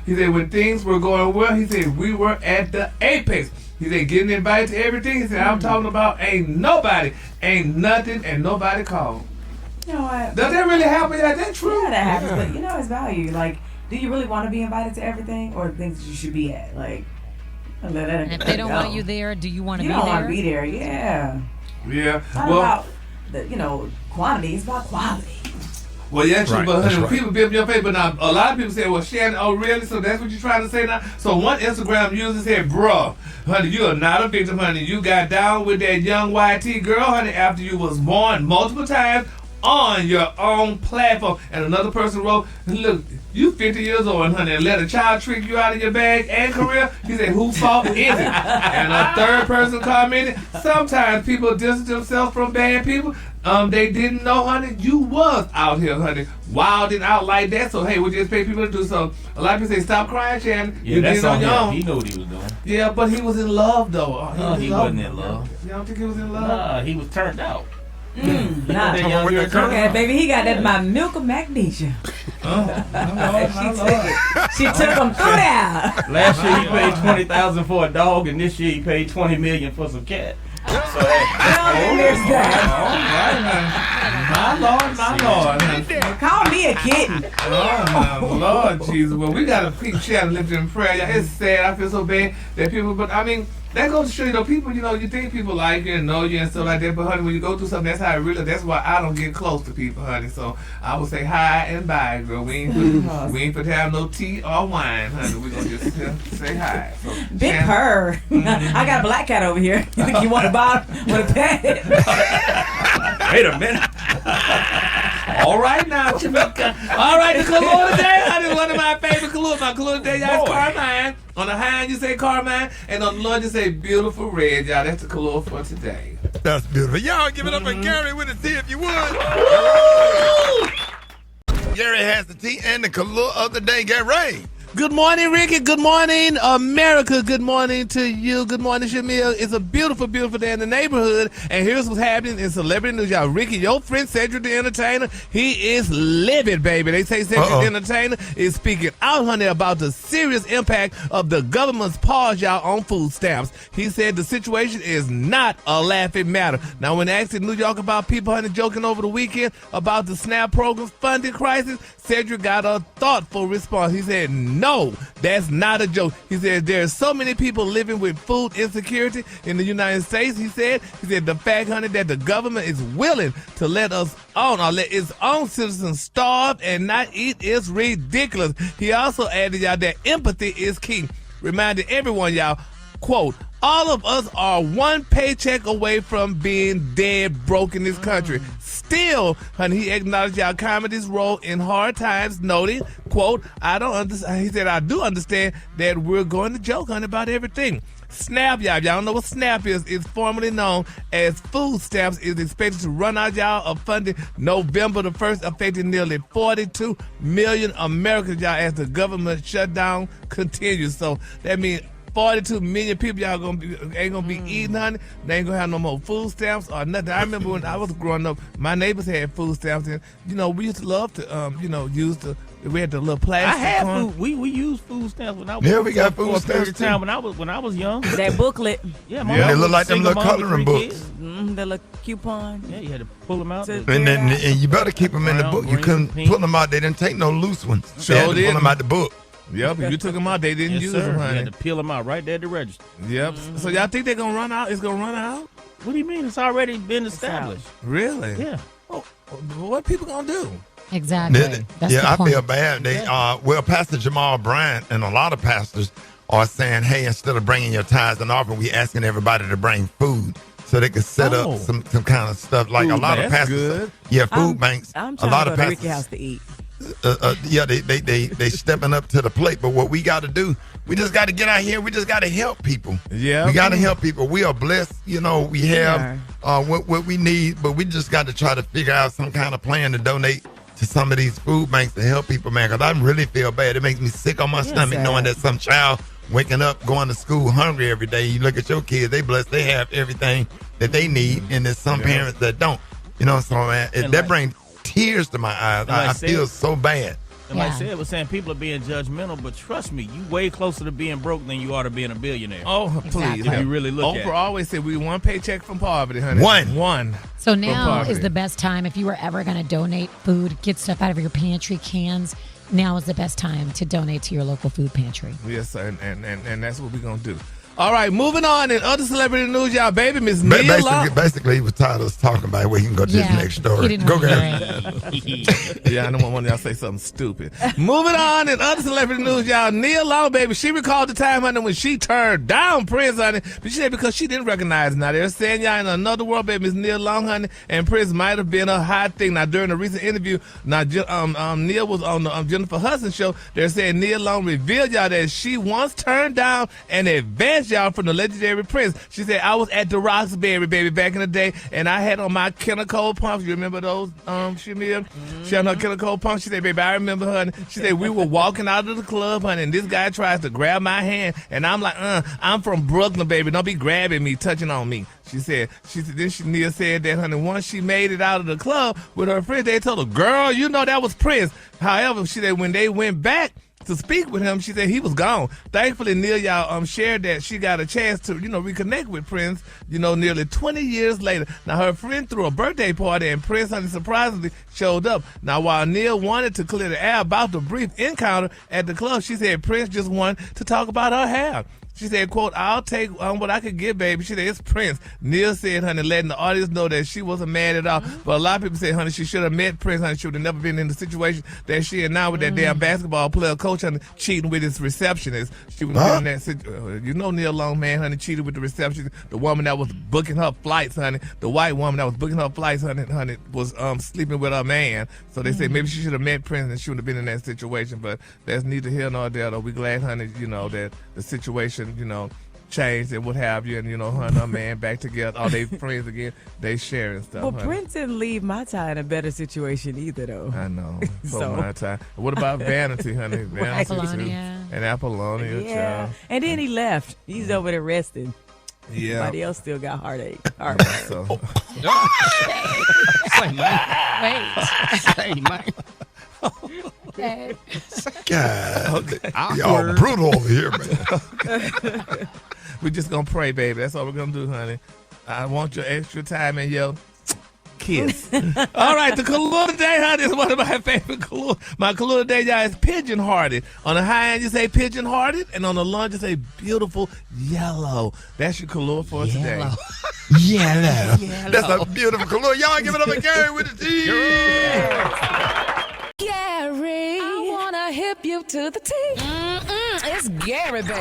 S4: He said when things were going well, he said we were at the apex. He said getting invited to everything. He said I'm talking about ain't nobody, ain't nothing, and nobody called.
S12: You know what?
S4: Does that really happen? Yeah, that's true.
S12: Yeah, that happens. But you know it's value. Like, do you really want to be invited to everything, or things that you should be at? Like,
S6: and if they don't want you there, do you want to be there?
S12: You don't want to be there, yeah.
S4: Yeah.
S12: It's not about the, quantity. It's about quality.
S4: Well, yeah, true,
S3: right,
S4: but honey,
S3: right.
S4: People be up in your face, but now a lot of people say, well, Shannon, oh, really? So that's what you're trying to say now? So one Instagram user said, bruh, honey, you are not a victim, honey. You got down with that young YT girl, honey, after you was born multiple times on your own platform. And another person wrote, look, you 50 years old, honey, and let a child trick you out of your bag and career. He said, whose fault is it? And a third person commented, sometimes people distance themselves from bad people. They didn't know, honey, you was out here, honey, wilding out like that. So, hey, we just pay people to do so. A lot of people say, stop crying, Shannon.
S5: Yeah,
S4: you
S5: that's
S4: did it on your own.
S5: He knew what he was doing.
S4: Yeah, but he was in love, though.
S5: No, he wasn't in love.
S4: You don't think he was in love?
S5: Nah, he was turned out.
S12: Okay, baby, he got that my milk of magnesia. She took him through that.
S5: Last year he paid $20,000 for a dog, and this year he paid $20 million for some cat. So
S12: there's that.
S4: My Lord.
S12: Call me a kitten.
S4: Oh, my Lord, Jesus. Well, we got to keep Shannon lifted in prayer. Yeah, it's sad. I feel so bad that people, but I mean, that goes to show you, people, you think people like you and know you and stuff like that, but honey, when you go through something, that's how it really, that's why I don't get close to people, honey. So I would say hi and bye, girl. We ain't for to have no tea or wine, honey. We're going to just say hi. So,
S12: Big purr. I got a black cat over here. You think you want a bottle with a pet?
S5: Wait a minute.
S4: All right now, Jamaica. All right, the color today, honey, one of my favorite colors. My color today, y'all, is Carmine. On the high end, you say Carmine, and on the low, you say beautiful red, y'all. That's the color for today.
S3: That's beautiful. Y'all give it up for Gary with a T if you would. Gary has the tea and the color of the day. Gary.
S4: Good morning, Ricky. Good morning, America. Good morning to you. Good morning, Shamil. It's a beautiful, beautiful day in the neighborhood. And here's what's happening in celebrity news, y'all. Ricky, your friend Cedric the Entertainer, he is livid, baby. They say Cedric the Entertainer is speaking out, honey, about the serious impact of the government's pause, y'all, on food stamps. He said the situation is not a laughing matter. Now, when asked in New York about people, honey, joking over the weekend about the SNAP program's funding crisis, Cedric got a thoughtful response. He said, no, that's not a joke. He said there are so many people living with food insecurity in the United States. He said the fact, honey, that the government is willing to let us own or let its own citizens starve and not eat is ridiculous. He also added, y'all, that empathy is key, reminding everyone, y'all, quote, all of us are one paycheck away from being dead broke in this country. Still, honey, he acknowledged y'all comedy's role in hard times, noting, quote, I don't understand. He said, I do understand that we're going to joke, honey, about everything. SNAP, y'all don't know what SNAP is. It's formerly known as food stamps. Is expected to run out, y'all, of funding November the 1st, affecting nearly 42 million Americans, y'all, as the government shutdown continues. So that means 42 million people, y'all ain't gonna be eating, honey. They ain't gonna have no more food stamps or nothing. I remember when I was growing up, my neighbors had food stamps, and we used to love to, we had the little plastic.
S5: I had food. We used food stamps when I was.
S3: Yeah, we got food stamps too.
S5: When I was young.
S12: That booklet.
S5: Yeah,
S3: they look like them little coloring books.
S12: The little coupon.
S5: Yeah, you had to pull them out.
S3: And you better keep them in the book. You couldn't pull them out. They didn't take no loose ones. They had to pull them out the book.
S4: Yep, if you took them out, they didn't use them,
S5: You
S4: honey.
S5: had to peel them out right there at the register.
S4: Yep. So y'all think they're gonna run out? It's gonna run out?
S5: What do you mean? It's already been established.
S4: Really?
S5: Yeah.
S4: Oh, what people gonna do?
S6: Exactly. That's the
S3: I
S6: point.
S3: feel bad. Well, Pastor Jamal Bryant and a lot of pastors are saying, hey, instead of bringing your tithes and offering, we asking everybody to bring food so they could set up some kind of stuff. Like a lot of pastors. Yeah, food banks.
S12: I'm
S3: a
S12: trying
S3: lot
S12: to
S3: of
S12: go to
S3: pastors.
S12: Rickey House to eat.
S3: They stepping up to the plate. But what we got to do, we just got to get out here. We just got to help people.
S4: Yeah,
S3: we got to help people. We are blessed. You know, we have what we need, but we just got to try to figure out some kind of plan to donate to some of these food banks to help people, man. Because I really feel bad. It makes me sick on my stomach knowing that some child waking up, going to school hungry every day. You look at your kids; they blessed. They have everything that they need, and there's some parents that don't. You know, so man, that brings tears to my eyes. I feel so bad.
S5: And like I said, was saying people are being judgmental, but trust me, you way closer to being broke than you are to being a billionaire.
S4: Oh, please.
S5: If you really look at it.
S4: Oprah always said we one paycheck from poverty, honey. One.
S6: So now is the best time if you were ever going to donate food, get stuff out of your pantry cans. Now is the best time to donate to your local food pantry.
S4: Yes, and that's what we're going to do. All right, moving on in other celebrity news, y'all, baby, Miss Nia Long.
S3: Basically, he was tired of us talking about it. We can go to this next story. Go, Gary.
S4: Yeah, I don't want y'all to say something stupid. Moving on in other celebrity news, y'all, Nia Long, baby, she recalled the time, honey, when she turned down Prince, honey, but she said because she didn't recognize him. Now, they're saying, y'all, in another world, baby, Miss Nia Long, honey, and Prince might have been a hot thing. Now, during a recent interview, Nia was on the Jennifer Hudson show. They're saying Nia Long revealed, y'all, that she once turned down an advance, y'all, from the legendary Prince. She said, I was at the Roxbury, baby, back in the day, and I had on my Killer Cole pumps. You remember those, Shamir? She had on her Killer Cole pumps. She said, baby, I remember her. She said, we were walking out of the club, honey, and this guy tries to grab my hand, and I'm like, I'm from Brooklyn, baby. Don't be grabbing me, touching on me. She said, Nia said that, honey, once she made it out of the club with her friends, they told her, girl, you know that was Prince. However, she said when they went back to speak with him, she said he was gone. Thankfully, Nia, y'all, shared that she got a chance to, reconnect with Prince, nearly 20 years later. Now, her friend threw a birthday party, and Prince, honey, surprisingly showed up. Now, while Nia wanted to clear the air about the brief encounter at the club, she said Prince just wanted to talk about her hair. She said, quote, I'll take what I could get, baby. She said, it's Prince. Nia said, honey, letting the audience know that she wasn't mad at all. But a lot of people say, honey, she should have met Prince, honey. She would have never been in the situation that she in now with that damn basketball player coach, honey, cheating with his receptionist. She would have been in that situation. Nia Long, man, honey, cheated with the receptionist. The woman that was booking her flights, honey, the white woman that was booking her flights, honey, was sleeping with her man. So they say maybe she should have met Prince and she would have been in that situation. But that's neither here nor there, though. We glad, honey, that the situation, changed and what have you, and her and her man back together. All they friends again. They sharing stuff.
S12: Well,
S4: honey.
S12: Prince didn't leave my tie in a better situation either, though.
S4: I know. So my tie. What about Vanity, honey? Vanity
S6: Apollonia.
S4: And Apollonia.
S12: Yeah.
S4: Child.
S12: And then he left. He's over there resting.
S4: Yeah.
S12: Everybody else still got heartache.
S4: So.
S10: Say, man.
S6: Wait.
S10: Say, man.
S3: God, y'all brutal over here, man.
S4: We're just gonna pray, baby. That's all we're gonna do, honey. I want your extra time and your kiss. All right, the color today, honey, is one of my favorite color. My color today, y'all, is pigeon-hearted. On the high end, you say pigeon-hearted, and on the low, you say beautiful yellow. That's your color for today.
S3: Yellow. That's a beautiful color. Y'all give it up to Gary with the T.
S2: Gary, I wanna hip you to the T. It's Gary, baby.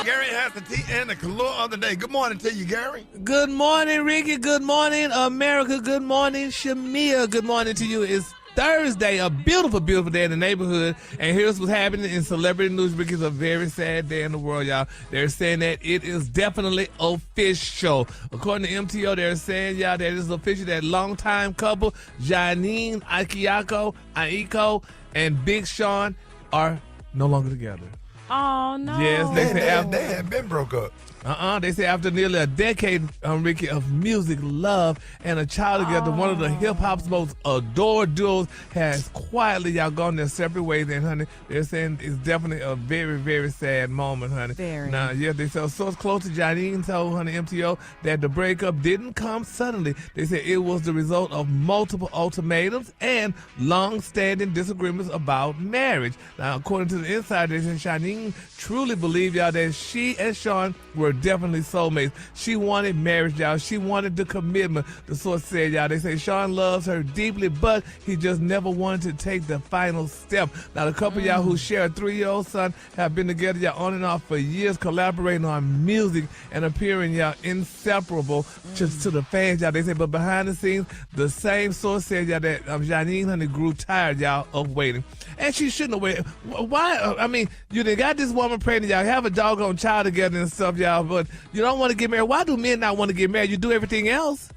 S3: Gary has the T and the color of the day. Good morning to you, Gary.
S4: Good morning, Ricky. Good morning, America. Good morning, Shamia. Good morning to you. It's Thursday, a beautiful, beautiful day in the neighborhood. And here's what's happening in celebrity news. Ricky, it's a very sad day in the world, y'all. They're saying that it is definitely official. According to MTO, they're saying, y'all, that it's official that longtime couple Janine Aiko and Big Sean are no longer together.
S12: Oh, no.
S4: Yes,
S3: They had been broke up.
S4: They say after nearly a decade, Ricky, of music, love, and a child together, one of the hip-hop's most adored duos has quietly, y'all, gone their separate ways. And, honey, they're saying it's definitely a very, very sad moment, honey.
S12: Very.
S4: Now, yeah, they say a source close to Janine told, honey, MTO, that the breakup didn't come suddenly. They said it was the result of multiple ultimatums and long-standing disagreements about marriage. Now, according to the insider, they said Janine truly believed, y'all, that she and Sean were definitely soulmates. She wanted marriage, y'all. She wanted the commitment. The source said, y'all, they say Sean loves her deeply, but he just never wanted to take the final step. Now, the couple, y'all, who share a 3-year-old son have been together, y'all, on and off for years, collaborating on music and appearing, y'all, inseparable to the fans, y'all. They say, but behind the scenes, the same source said, y'all, that Janine, honey, grew tired, y'all, of waiting. And she shouldn't have waited. Why? I mean, you done got this woman pregnant, y'all, have a doggone child together and stuff, y'all, but you don't want to get married. Why do men not want to get married? You do everything else.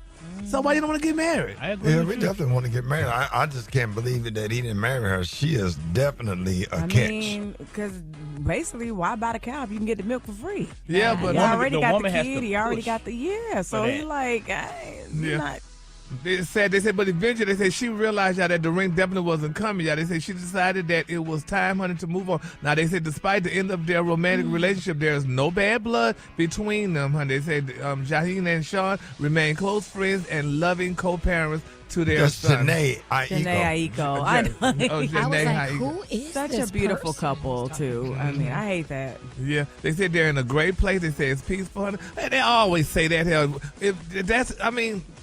S4: So why you don't want to get married?
S5: I agree.
S3: Yeah, we definitely want to get married. I just can't believe it that he didn't marry her. She is definitely a catch.
S12: I mean, because basically, why buy the cow if you can get the milk for free?
S4: Yeah, but
S12: he already got the
S5: woman has
S12: kid.
S5: to
S12: He already
S5: push
S12: got the So he's like, not.
S4: They said, but eventually they said she realized, y'all, that the ring definitely wasn't coming, y'all. They said she decided that it was time, honey, to move on. Now, they said despite the end of their romantic relationship, there is no bad blood between them, honey. They said Janine and Sean remain close friends and loving co-parents to their son.
S3: Janae
S12: Aiko.
S6: I was like,
S3: Aiko.
S6: who is
S12: Such
S6: this
S12: a beautiful
S6: person?
S12: couple, too. I mean, I hate that.
S4: Yeah, they said they're in a great place. They say it's peaceful, honey. They always say that. Hell,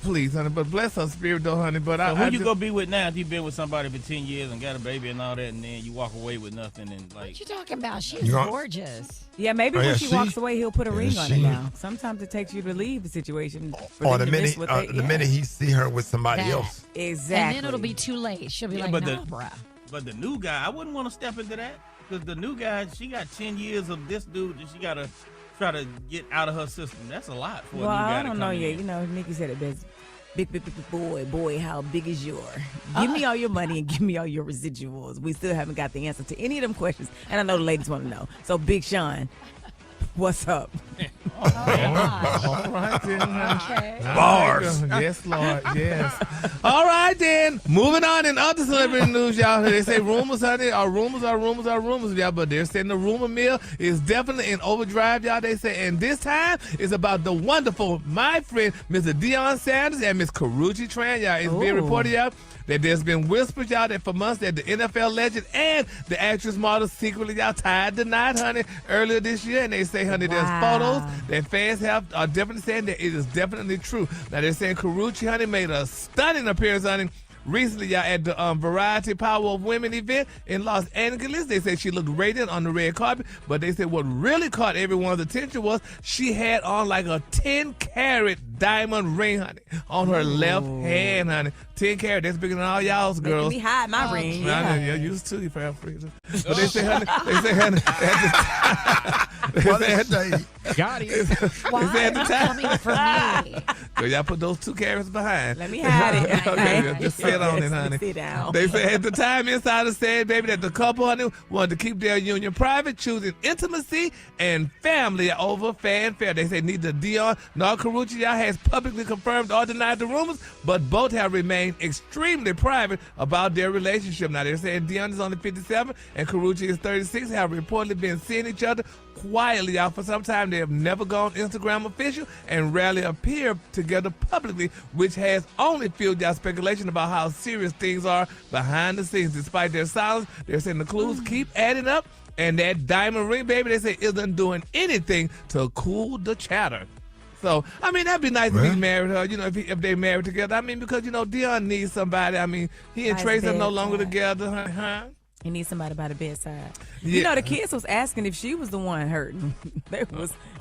S4: please, honey. But bless her spirit, though, honey. But
S5: so who you gonna be with now if you've been with somebody for 10 years and got a baby and all that, and then you walk away with nothing and like?
S6: What you talking about? She's gorgeous.
S12: Yeah, maybe when she walks away, he'll put a ring on it
S3: she-
S12: now. Sometimes it takes you to leave the situation. For
S3: Or
S12: them
S3: the
S12: to miss
S3: minute,
S12: what they,
S3: the minute he see her with somebody
S6: That.
S3: else.
S12: Exactly.
S6: And then it'll be too late. She'll be like,
S5: but
S6: nah, bruh.
S5: But the new guy, I wouldn't want to step into that because the new guy, she got 10 years of this dude that she got to try to get out of her system. That's a lot for a new guy
S12: I
S5: to
S12: don't
S5: come
S12: know
S5: in.
S12: yet. You know, Nikki said it best. Big boy, how big is your? Give me all your money and give me all your residuals. We still haven't got the answer to any of them questions, and I know the ladies want to know. So, Big Sean, what's up?
S4: All right, then.
S6: Okay.
S3: Bars.
S4: Yes, Lord. Yes. All right, then. Moving on in other celebrity news, y'all. They say rumors, honey, are rumors, y'all. But they're saying the rumor mill is definitely in overdrive, y'all. They say, and this time is about the wonderful, my friend, Mr. Deion Sanders and Miss Karrueche Tran, y'all. It's being reported, y'all, that there's been whispers, y'all, that for months that the NFL legend and the actress model secretly, y'all, tied the knot, honey, earlier this year. And they say, honey, there's photos that fans are definitely saying that it is definitely true. Now, they're saying Karrueche, honey, made a stunning appearance, honey, recently, y'all, at the Variety Power of Women event in Los Angeles. They said she looked radiant on the red carpet, but they said what really caught everyone's attention was she had on like a 10-carat diamond ring, honey, on her left hand, honey. 10 carat, that's bigger than all y'all's girls.
S12: Making me hide my ring.
S4: Yeah, you're used to you, Freezer. But they say, honey,
S10: Got him.
S6: Why are you coming for me?
S4: So y'all put those 2 carats behind.
S12: Let me hide it.
S4: Okay, just sit on it, honey.
S12: Sit down.
S4: They said at the time, insiders said, baby, that the couple, honey, wanted to keep their union private, choosing intimacy and family over fanfare. They say neither Deion nor Karrueche, y'all, has publicly confirmed or denied the rumors, but both have remained extremely private about their relationship. Now, they're saying Deion is only 57 and Karrueche is 36, have reportedly been seeing each other quietly, y'all, for some time. They have never gone Instagram official and rarely appear together publicly, which has only fueled y'all speculation about how serious things are behind the scenes. Despite their silence, they're saying the clues keep adding up, and that diamond ring, baby, they say isn't doing anything to cool the chatter. So, I mean, that'd be nice if he married her, you know, if they married together. I mean, because, you know, Deion needs somebody. I mean, he and Trace are no longer together, huh?
S12: He needs somebody by the bedside.
S4: Yeah.
S12: You know, the kids was asking if she was the one hurting.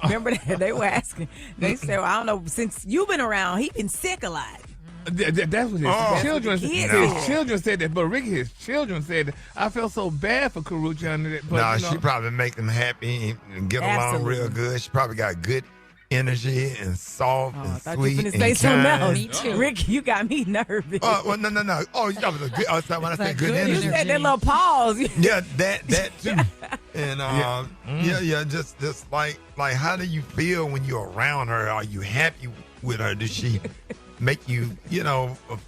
S12: Remember that? They were asking. They said, well, I don't know, since you've been around, he been sick a lot.
S4: That's what his children said. His children said that, but Ricky, his children said that. I felt so bad for Karrueche under that. But,
S3: Nah, she probably make them happy and get along real good. She probably got good energy and soft and
S12: I thought
S3: sweet
S12: you were
S3: and
S12: finna say something
S3: kind.
S12: else.
S6: Me too.
S12: Rick, you got me nervous.
S3: Well, no. Oh, you got a good. Oh, so when I said good
S6: good
S3: energy.
S12: You said that little pause.
S3: Yeah, that too. And just like how do you feel when you're around her? Are you happy with her? Does she make you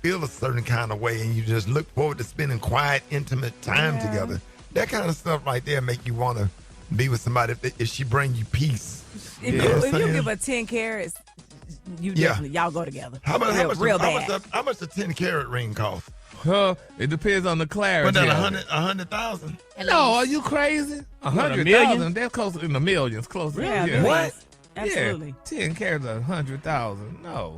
S3: feel a certain kind of way, and you just look forward to spending quiet, intimate time together? That kind of stuff right there make you want to be with somebody if she bring you peace.
S12: If you give her 10 carats, definitely y'all go together.
S3: How much?
S12: Real bad.
S3: How much the 10-carat ring cost?
S4: It depends on the clarity.
S3: But then 100,000.
S4: No, are you crazy? 100,000. That's close in the millions. Close.
S12: Yeah.
S3: What?
S12: Absolutely.
S4: Yeah, 10 carats, 100,000. No.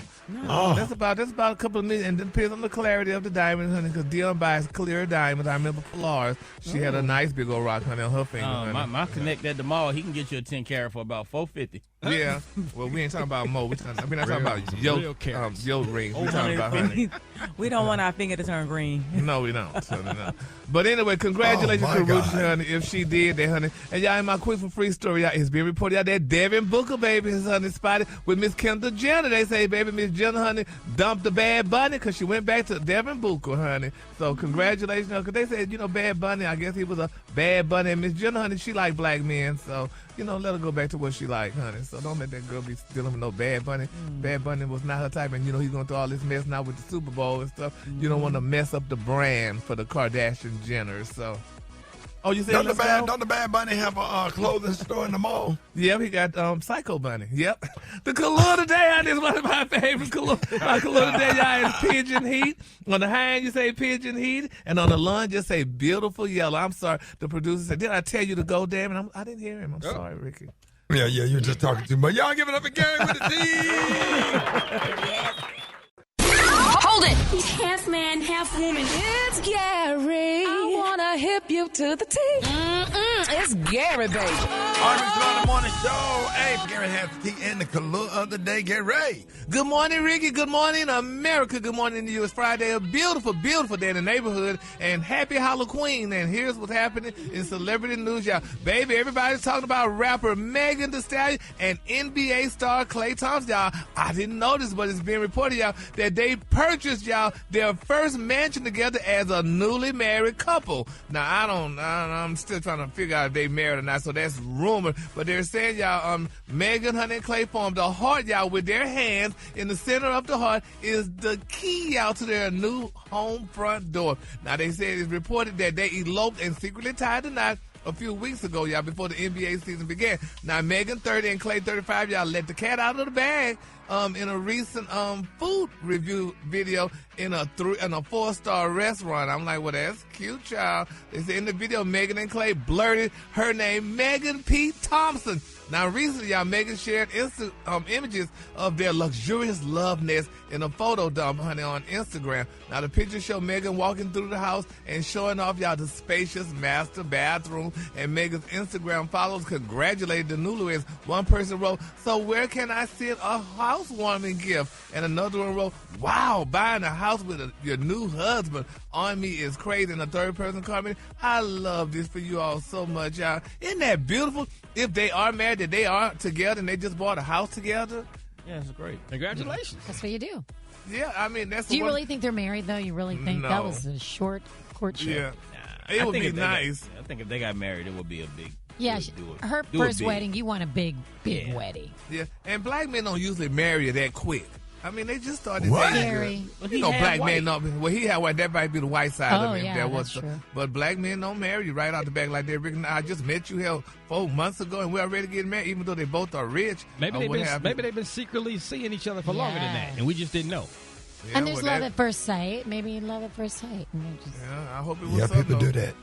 S3: Oh.
S4: That's about a couple of million, and it depends on the clarity of the diamond, honey. Because Dion buys clear diamonds. I remember Flores. She had a nice big old rock, honey, on her finger. honey.
S5: My connect at the mall, he can get you a 10 carat for about $450.
S4: Yeah. Well, we ain't talking about Mo. We're not talking about your rings. We're talking about honey.
S12: We don't want our finger to turn green.
S4: No, we don't. No. But anyway, congratulations to Ruth, honey, if she did that, honey. And y'all, in my quick for free story, y'all, it's being reported out that Devin Booker, baby, his honey spotted with Miss Kendall Jenner. They say, baby, Miss Jenner, honey, dumped the Bad Bunny because she went back to Devin Booker, honey. So congratulations, because they said, Bad Bunny, I guess he was a Bad Bunny. And Miss Jenner, honey, she like black men. So, let her go back to what she like, honey. So don't let that girl be dealing with no Bad Bunny. Bad Bunny was not her type. And, he's going through all this mess now with the Super Bowl and stuff. You don't want to mess up the brand for the Kardashian Jenners. So, you said
S3: Don't the Bad Bunny have a clothing store in the mall?
S4: Yep, he got Psycho Bunny. Yep. The color today is one of my favorite color. My color today, y'all, is pigeon heat. On the hand, you say pigeon heat, and on the lawn, just say beautiful yellow. I'm sorry. The producer said, "Did I tell you to go, damn it?" I didn't hear him. I'm sorry, Ricky.
S3: Yeah, you're just talking too much. Y'all give it up for Gary with the T.
S1: Hold it! He's half man, half woman.
S2: It's Gary. I wanna hip you to the T. It's Gary, baby.
S3: All right, Mr. On the morning show. Hey, Gary has the T and the color of the day. Get ready.
S4: Good morning, Ricky. Good morning, America. Good morning to you. It's Friday, a beautiful, beautiful day in the neighborhood, and happy Halloween. And here's what's happening in celebrity news, y'all. Baby, everybody's talking about rapper Megan Thee Stallion and NBA star Klay Thompson, y'all. I didn't know this, but it's being reported, y'all, that they purchased, y'all, their first mansion together as a newly married couple. Now, I'm still trying to figure out if they married or not, so that's rumored. But they're saying, y'all, Megan, honey, and Klay formed a heart, y'all, with their hands. In the center of the heart is the key, y'all, to their new home front door. Now, they said it's reported that they eloped and secretly tied the knot a few weeks ago, y'all, before the NBA season began. Now, Megan, 30, and Klay, 35, y'all, let the cat out of the bag in a recent food review video in a 4-star restaurant. I'm like, well, that's cute, child. They said in the video, Megan and Klay blurted her name, Megan P. Thompson. Now, recently, y'all, Megan shared images of their luxurious love nest in a photo dump, honey, on Instagram. Now, the pictures show Megan walking through the house and showing off, y'all, the spacious master bathroom. And Megan's Instagram followers congratulated the newlyweds. One person wrote, "So where can I send a housewarming gift?" And another one wrote, "Wow, buying a house with your new husband on me is crazy." And a third person commented, "I love this for you all so much, y'all." Isn't that beautiful? If they are married, that they are together and they just bought a house together.
S5: Yeah, it's great.
S10: Congratulations.
S6: That's what you do.
S4: Yeah, I mean, that's.
S6: Do you really think they're married, though? You really think
S4: No.
S6: that was a short courtship?
S4: Yeah.
S5: I
S4: It would
S5: think
S4: be
S5: if they
S4: nice.
S5: I think if they got married, it would be a big.
S6: Yeah, her
S5: do it
S6: first
S5: big.
S6: wedding, you want a big wedding.
S4: Yeah, and black men don't usually marry that quick. I mean, they just started
S3: What?
S4: dating.
S6: Gary.
S5: But
S4: You
S5: he
S4: know,
S5: had
S4: black
S5: white.
S4: men don't. Well, he had white. That might be the white side
S6: Oh,
S4: of him.
S6: yeah,
S4: That
S6: that's
S4: was,
S6: true.
S4: But black men don't marry you right out the back like that. Rick and I just met you hell 4 months ago, and we're already getting married, even though they both are rich.
S10: Maybe
S4: or
S10: they've
S4: what
S10: been
S4: have
S10: maybe
S4: you.
S10: they've been secretly seeing each other for longer than that, and we just didn't know.
S4: Yeah,
S6: And there's
S4: well,
S6: love
S4: that-
S6: at first sight. Maybe love at first sight. And they just...
S4: Yeah, I hope it was.
S3: Yeah,
S4: so,
S3: people
S4: though.
S3: do that.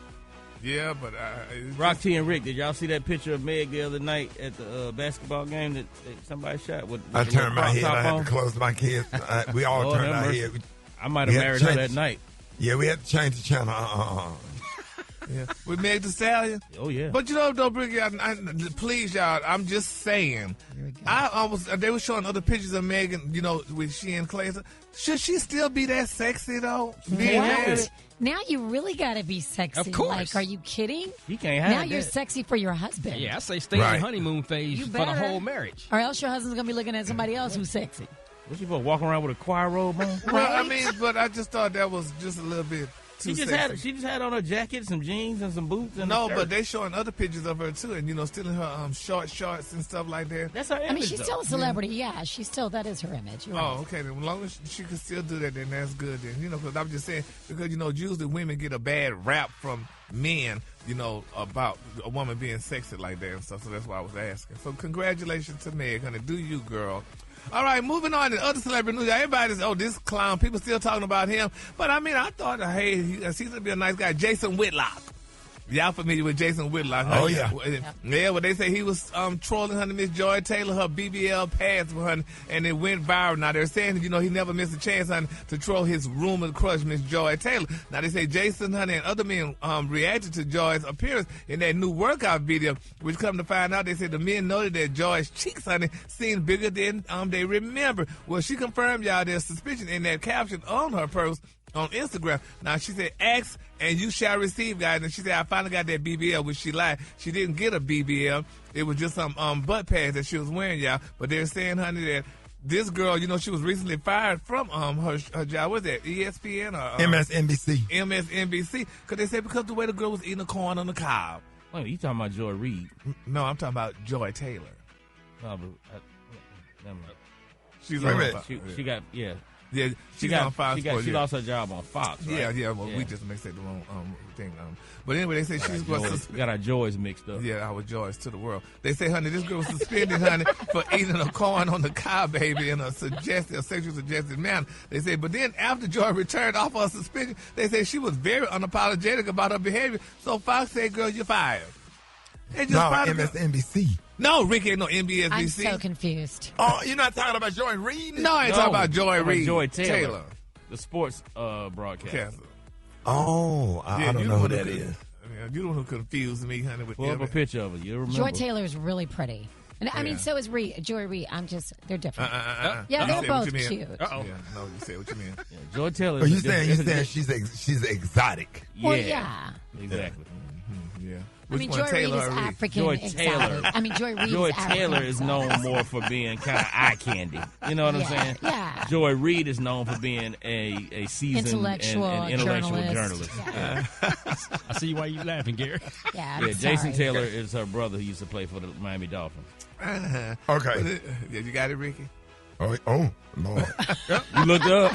S4: Yeah, but it's
S5: Rock
S4: just-
S5: T and Rick, did y'all see that picture of Meg the other night at the basketball game that somebody shot? With
S3: I
S5: the
S3: turned my
S5: crop
S3: head.
S5: top
S3: I had
S5: on?
S3: to close my kids. We all
S5: Lord
S3: turned
S5: have
S3: our
S5: mercy.
S3: head.
S5: I might
S3: We
S5: have
S3: had
S5: married
S3: to
S5: her
S3: change-
S5: that night.
S3: Yeah, we had to change the channel.
S4: Yeah, with Meg Thee Stallion.
S5: Oh yeah.
S4: But you know, don't bring y'all. Please, y'all. I'm just saying. They were showing other pictures of Megan. You know, with she and Clay. Should she still be that sexy though? Being married?
S6: Now you really got to be sexy.
S10: Of course.
S6: Like, are you kidding?
S5: You can't have
S6: Now
S5: that.
S6: you're sexy for your husband.
S10: Yeah, I say stay in the honeymoon phase
S6: You
S10: for the
S6: better.
S10: whole marriage.
S6: Or else your husband's going to be looking at somebody else who's sexy.
S5: Was she supposed to walk around with a choir robe on?
S4: Well, I mean, but I just thought that was just a little bit too
S5: She just had on her jacket, some jeans, and some boots. And
S4: No,
S5: a shirt.
S4: but they showing other pictures of her too, and you know, still in her short shorts and stuff like that.
S5: That's her image.
S6: I mean, she's still a celebrity. Yeah, that is her image. You're right.
S4: Oh, okay. Then as long as she can still do that, then that's good. Then you know, because I'm just saying, because you know, usually women get a bad rap from men, you know, about a woman being sexy like that and stuff. So that's why I was asking. So congratulations to Meg, honey. Do you, girl? All right, moving on to other celebrity news. Everybody's, this clown. People still talking about him. But, I mean, I thought, hey, he seems to be a nice guy. Jason Whitlock. Y'all familiar with Jason Whitlock? Huh?
S3: Oh, yeah.
S4: Yeah, well, they say he was trolling her, Miss Joy Taylor, her BBL pads for her, and it went viral. Now, they're saying, you know, he never missed a chance, honey, to troll his rumored crush, Miss Joy Taylor. Now, they say Jason, honey, and other men reacted to Joy's appearance in that new workout video, which come to find out, they said the men noted that Joy's cheeks, honey, seemed bigger than they remember. Well, she confirmed, y'all, there's suspicion in that caption on her post on Instagram. Now, she said, ask and you shall receive, guys. And she said, I finally got that BBL, which she lied. She didn't get a BBL. It was just some butt pads that she was wearing, y'all. But they're saying, honey, that this girl, you know, she was recently fired from her job. What's that, ESPN or
S3: MSNBC?
S4: MSNBC. Because they said because the way the girl was eating the corn on the cob.
S5: Wait, you talking about Joy Reid?
S4: No, I'm talking about Joy Taylor.
S5: No, but never mind.
S4: She's
S5: she got, yeah.
S4: Yeah, she's on Fox Sports.
S5: She lost her job on Fox, right?
S4: Yeah. Well, we just mixed the wrong thing. But anyway, they say she's
S5: got our joys mixed up.
S4: Yeah, our joys to the world. They say, honey, this girl was suspended, honey, for eating a corn on the cob, baby, in a sexually suggested manner. They say, but then after Joy returned off her suspension, they say she was very unapologetic about her behavior. So Fox said, girl, you're fired. They just
S3: MSNBC.
S4: No, Rickey ain't no NBSBC.
S6: I'm so confused.
S3: Oh, you're not talking about Joy Reid?
S4: No, I ain't talking about Joy Reid.
S5: Joy Taylor. The sports broadcaster.
S3: Oh, I don't know who that is.
S4: You're the one who confused me, honey. With
S5: pull up a picture of her. You remember?
S6: Joy Taylor is really pretty. And I mean, so is Joy Reid. They're different. Yeah, they're both cute.
S4: Uh-oh. Yeah, no, you say what you mean.
S5: Yeah, Joy Taylor.
S3: But you saying she's exotic.
S6: Well, yeah.
S5: Exactly.
S4: Yeah.
S6: I mean, Joy Reid is African exotic. I mean, Joy Reid
S5: Joy
S6: is African
S5: Taylor is known
S6: exotic.
S5: more for being kind of eye candy. You know what I'm saying?
S6: Yeah.
S5: Joy Reid is known for being a seasoned
S6: intellectual
S5: journalist.
S6: Yeah.
S10: I see why you laughing, Gary.
S6: Yeah,
S5: I'm Jason Taylor is her brother who used to play for the Miami Dolphins.
S3: Okay.
S4: Yeah, you got it, Rickey?
S3: Oh, Lord.
S5: You looked up.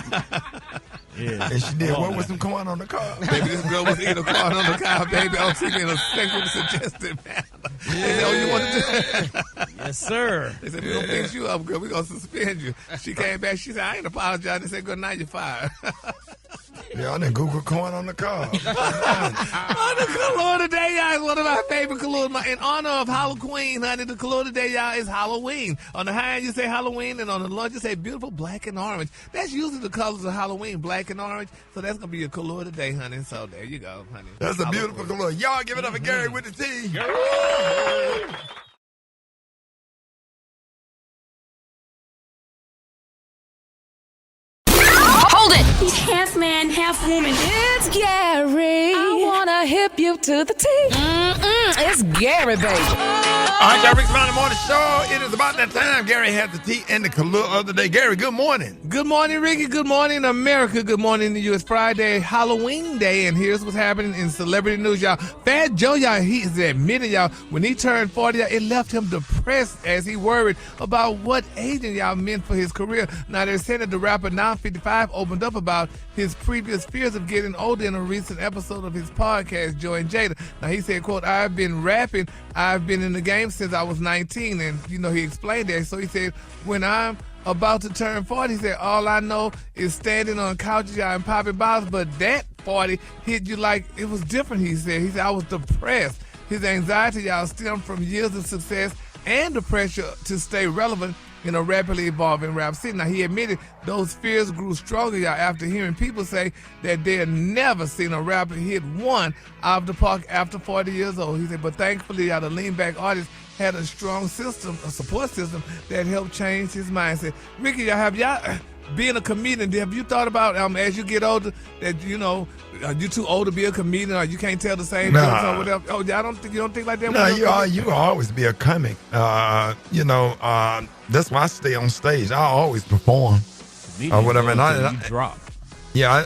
S5: Yeah.
S3: And she did what with some corn on the car?
S4: Baby, this girl was eating corn on the car, baby. Oh, she in a sexually suggested manner. They said, oh, you want to do
S5: Yes, sir.
S4: They said, we're going to fix you up, girl. We're going to suspend you. She came back. She said, I ain't apologizing. They said, girl, now you're fired.
S3: Yeah, I done Google corn on the car.
S4: On the color today, y'all, is one of my favorite colors. In honor of Halloween, honey, the color today, y'all, is Halloween. On the high end, you say Halloween, and on the low, you say beautiful black and orange. That's usually the colors of Halloween, black and orange. So that's going to be your color today, honey. So there you go, honey.
S3: That's a beautiful color. Y'all give it up for Gary with the T.
S1: Hold it! He's half man, half woman.
S2: It's Gary. I wanna hip you to the T. It's Gary, baby.
S3: All right, y'all, Rick's Mountain Morning Show. It is about that time. Gary has the tea and the color of the day. Gary, good morning.
S4: Good morning, Rickey. Good morning, America. Good morning to you. It's Friday, Halloween day, and here's what's happening in celebrity news, y'all. Fat Joe, y'all, he is admitting, y'all, when he turned 40, y'all, it left him depressed as he worried about what aging, y'all, meant for his career. Now, they're saying that the rapper, now 55, opened up about his previous fears of getting older in a recent episode of his podcast, Joe and Jada. Now, he said, quote, I've been rapping. I've been in the game since I was 19. And, you know, he explained that. So he said, when I'm about to turn 40, he said, all I know is standing on couches, y'all, and popping bottles. But that 40 hit you like it was different, he said. I was depressed. His anxiety, y'all, stemmed from years of success and the pressure to stay relevant in a rapidly evolving rap scene. Now, he admitted those fears grew stronger, y'all, after hearing people say that they had never seen a rapper hit one out of the park after 40 years old. He said, but thankfully, y'all, the lean back artist had a strong system, a support system that helped change his mindset. Rickey, y'all being a comedian, have you thought about as you get older that you too old to be a comedian, or you can't tell the same jokes or whatever? Oh, I don't think you don't think like that.
S3: No, you will always be a comic. That's why I stay on stage. I always perform or whatever, and I
S5: drop.
S3: Yeah,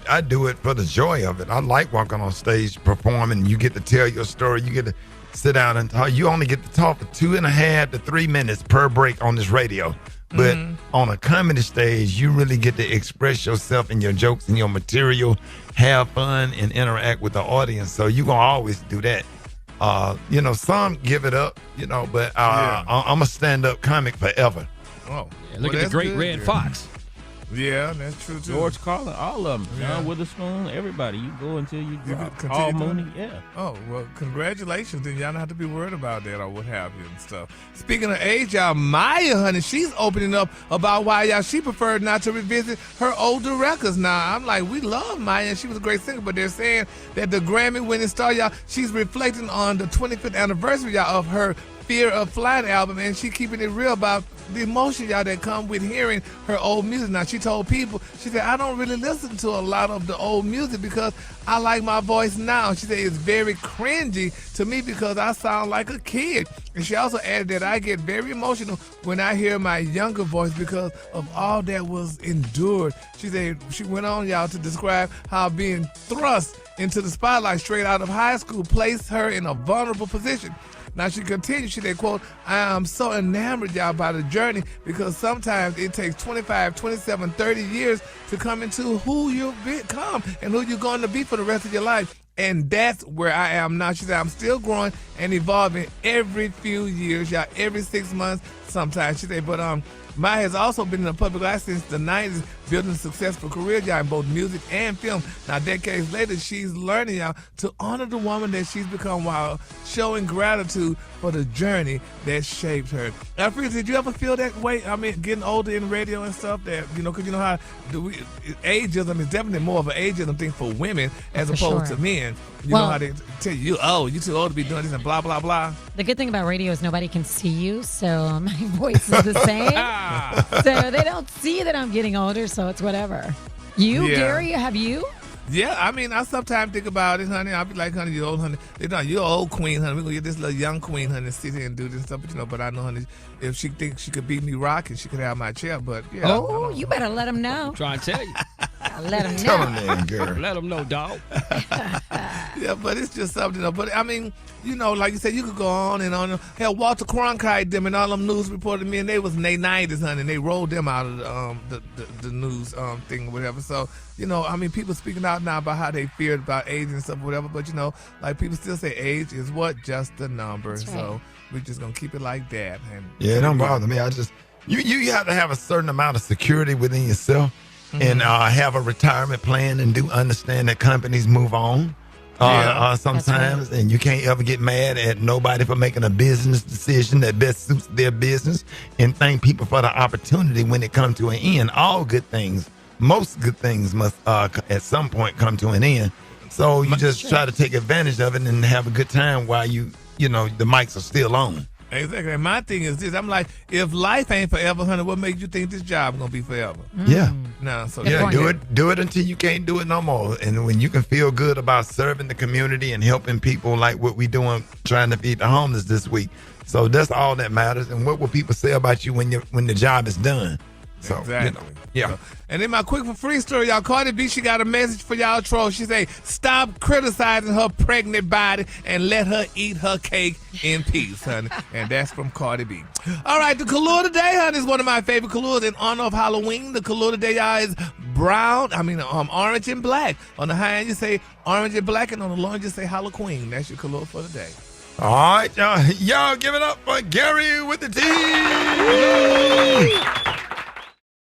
S3: I do it for the joy of it. I like walking on stage, performing. You get to tell your story. You get to sit down and talk. You only get to talk for 2.5 to 3 minutes per break on this radio. But on a comedy stage, you really get to express yourself and your jokes and your material, have fun, and interact with the audience. So you're going to always do that. Some give it up, but I'm a stand-up comic forever.
S10: Oh, look at the great Red Fox.
S4: Yeah, that's true too.
S5: George Carlin, all of them. John Witherspoon, everybody. You go until you drop. All Mooney, yeah.
S4: Oh, well, congratulations. Then y'all don't have to be worried about that or what have you and stuff. Speaking of age, y'all, Maya, honey, she's opening up about why she preferred not to revisit her older records. Now, I'm like, we love Maya, and she was a great singer, but they're saying that the Grammy-winning star, y'all, she's reflecting on the 25th anniversary, y'all, of her Fear of Flight album, and she keeping it real about the emotion, y'all, that come with hearing her old music. Now, she told people, she said, I don't really listen to a lot of the old music because I like my voice now. She said, it's very cringy to me because I sound like a kid. And she also added that I get very emotional when I hear my younger voice because of all that was endured. She said, she went on, y'all, to describe how being thrust into the spotlight straight out of high school placed her in a vulnerable position. Now, she continued, she said, quote, I am so enamored, y'all, by the journey because sometimes it takes 25, 27, 30 years to come into who you become and who you're going to be for the rest of your life. And that's where I am now. She said, I'm still growing and evolving every few years, y'all, every 6 months sometimes. She said, but Maya has also been in the public eye since the 90s, building a successful career, y'all, in both music and film. Now, decades later, she's learning, y'all, to honor the woman that she's become while showing gratitude for the journey that shaped her. Now, Freeze, did you ever feel that way? I mean, getting older in radio and stuff, that, because you know how ageism is definitely more of an ageism thing for women as opposed to men. You know how they tell you, you too old to be doing this and blah, blah, blah.
S6: The good thing about radio is nobody can see you, so my voice is the same. So they don't see that I'm getting older, so it's whatever. Gary, have you?
S4: Yeah, I mean, I sometimes think about it, honey. I'll be like, honey, you old, honey. You're old queen, honey. We're going to get this little young queen, honey, sit here and do this stuff. But I know, honey, if she thinks she could beat me rocking, she could have my chair. But, yeah.
S6: Oh, you better let them know.
S10: I'm trying to tell you.
S6: Let them know.
S3: Tell them that, girl.
S10: Let them know, dog.
S4: Yeah, but it's just something. But, I mean, like you said, you could go on and on. Hell, Walter Cronkite, them and all them news reported me, and they was in their 90s, honey, and they rolled them out of the news thing or whatever. So, I mean, people speaking out now about how they feared about age and stuff, whatever. But, like people still say age is what? Just a number. Right. So we're just going to keep it like that. And
S3: it don't bother me. I just, you have to have a certain amount of security within yourself and have a retirement plan and do understand that companies move on. Sometimes, and you can't ever get mad at nobody for making a business decision that best suits their business, and thank people for the opportunity when it comes to an end. All good things, most good things must at some point come to an end. So you just try to take advantage of it and have a good time while the mics are still on.
S4: Exactly. And my thing is this. I'm like, if life ain't forever, honey, what makes you think this job gonna be forever?
S3: Yeah.
S4: No. So
S3: do it until you can't do it no more. And when you can feel good about serving the community and helping people like what we doing, trying to feed the homeless this week. So that's all that matters. And what will people say about you when the job is done? So,
S4: exactly.
S3: Yeah.
S4: So, and then my quick for free story, y'all. Cardi B, she got a message for y'all trolls. She say, stop criticizing her pregnant body and let her eat her cake in peace, honey. And that's from Cardi B. All right, the color today, honey, is one of my favorite colors in honor of Halloween. The color today, y'all, is orange and black. On the high end, you say orange and black, and on the low end, you say Halloween. That's your color for the day.
S3: All right, y'all give it up for Gary with the T.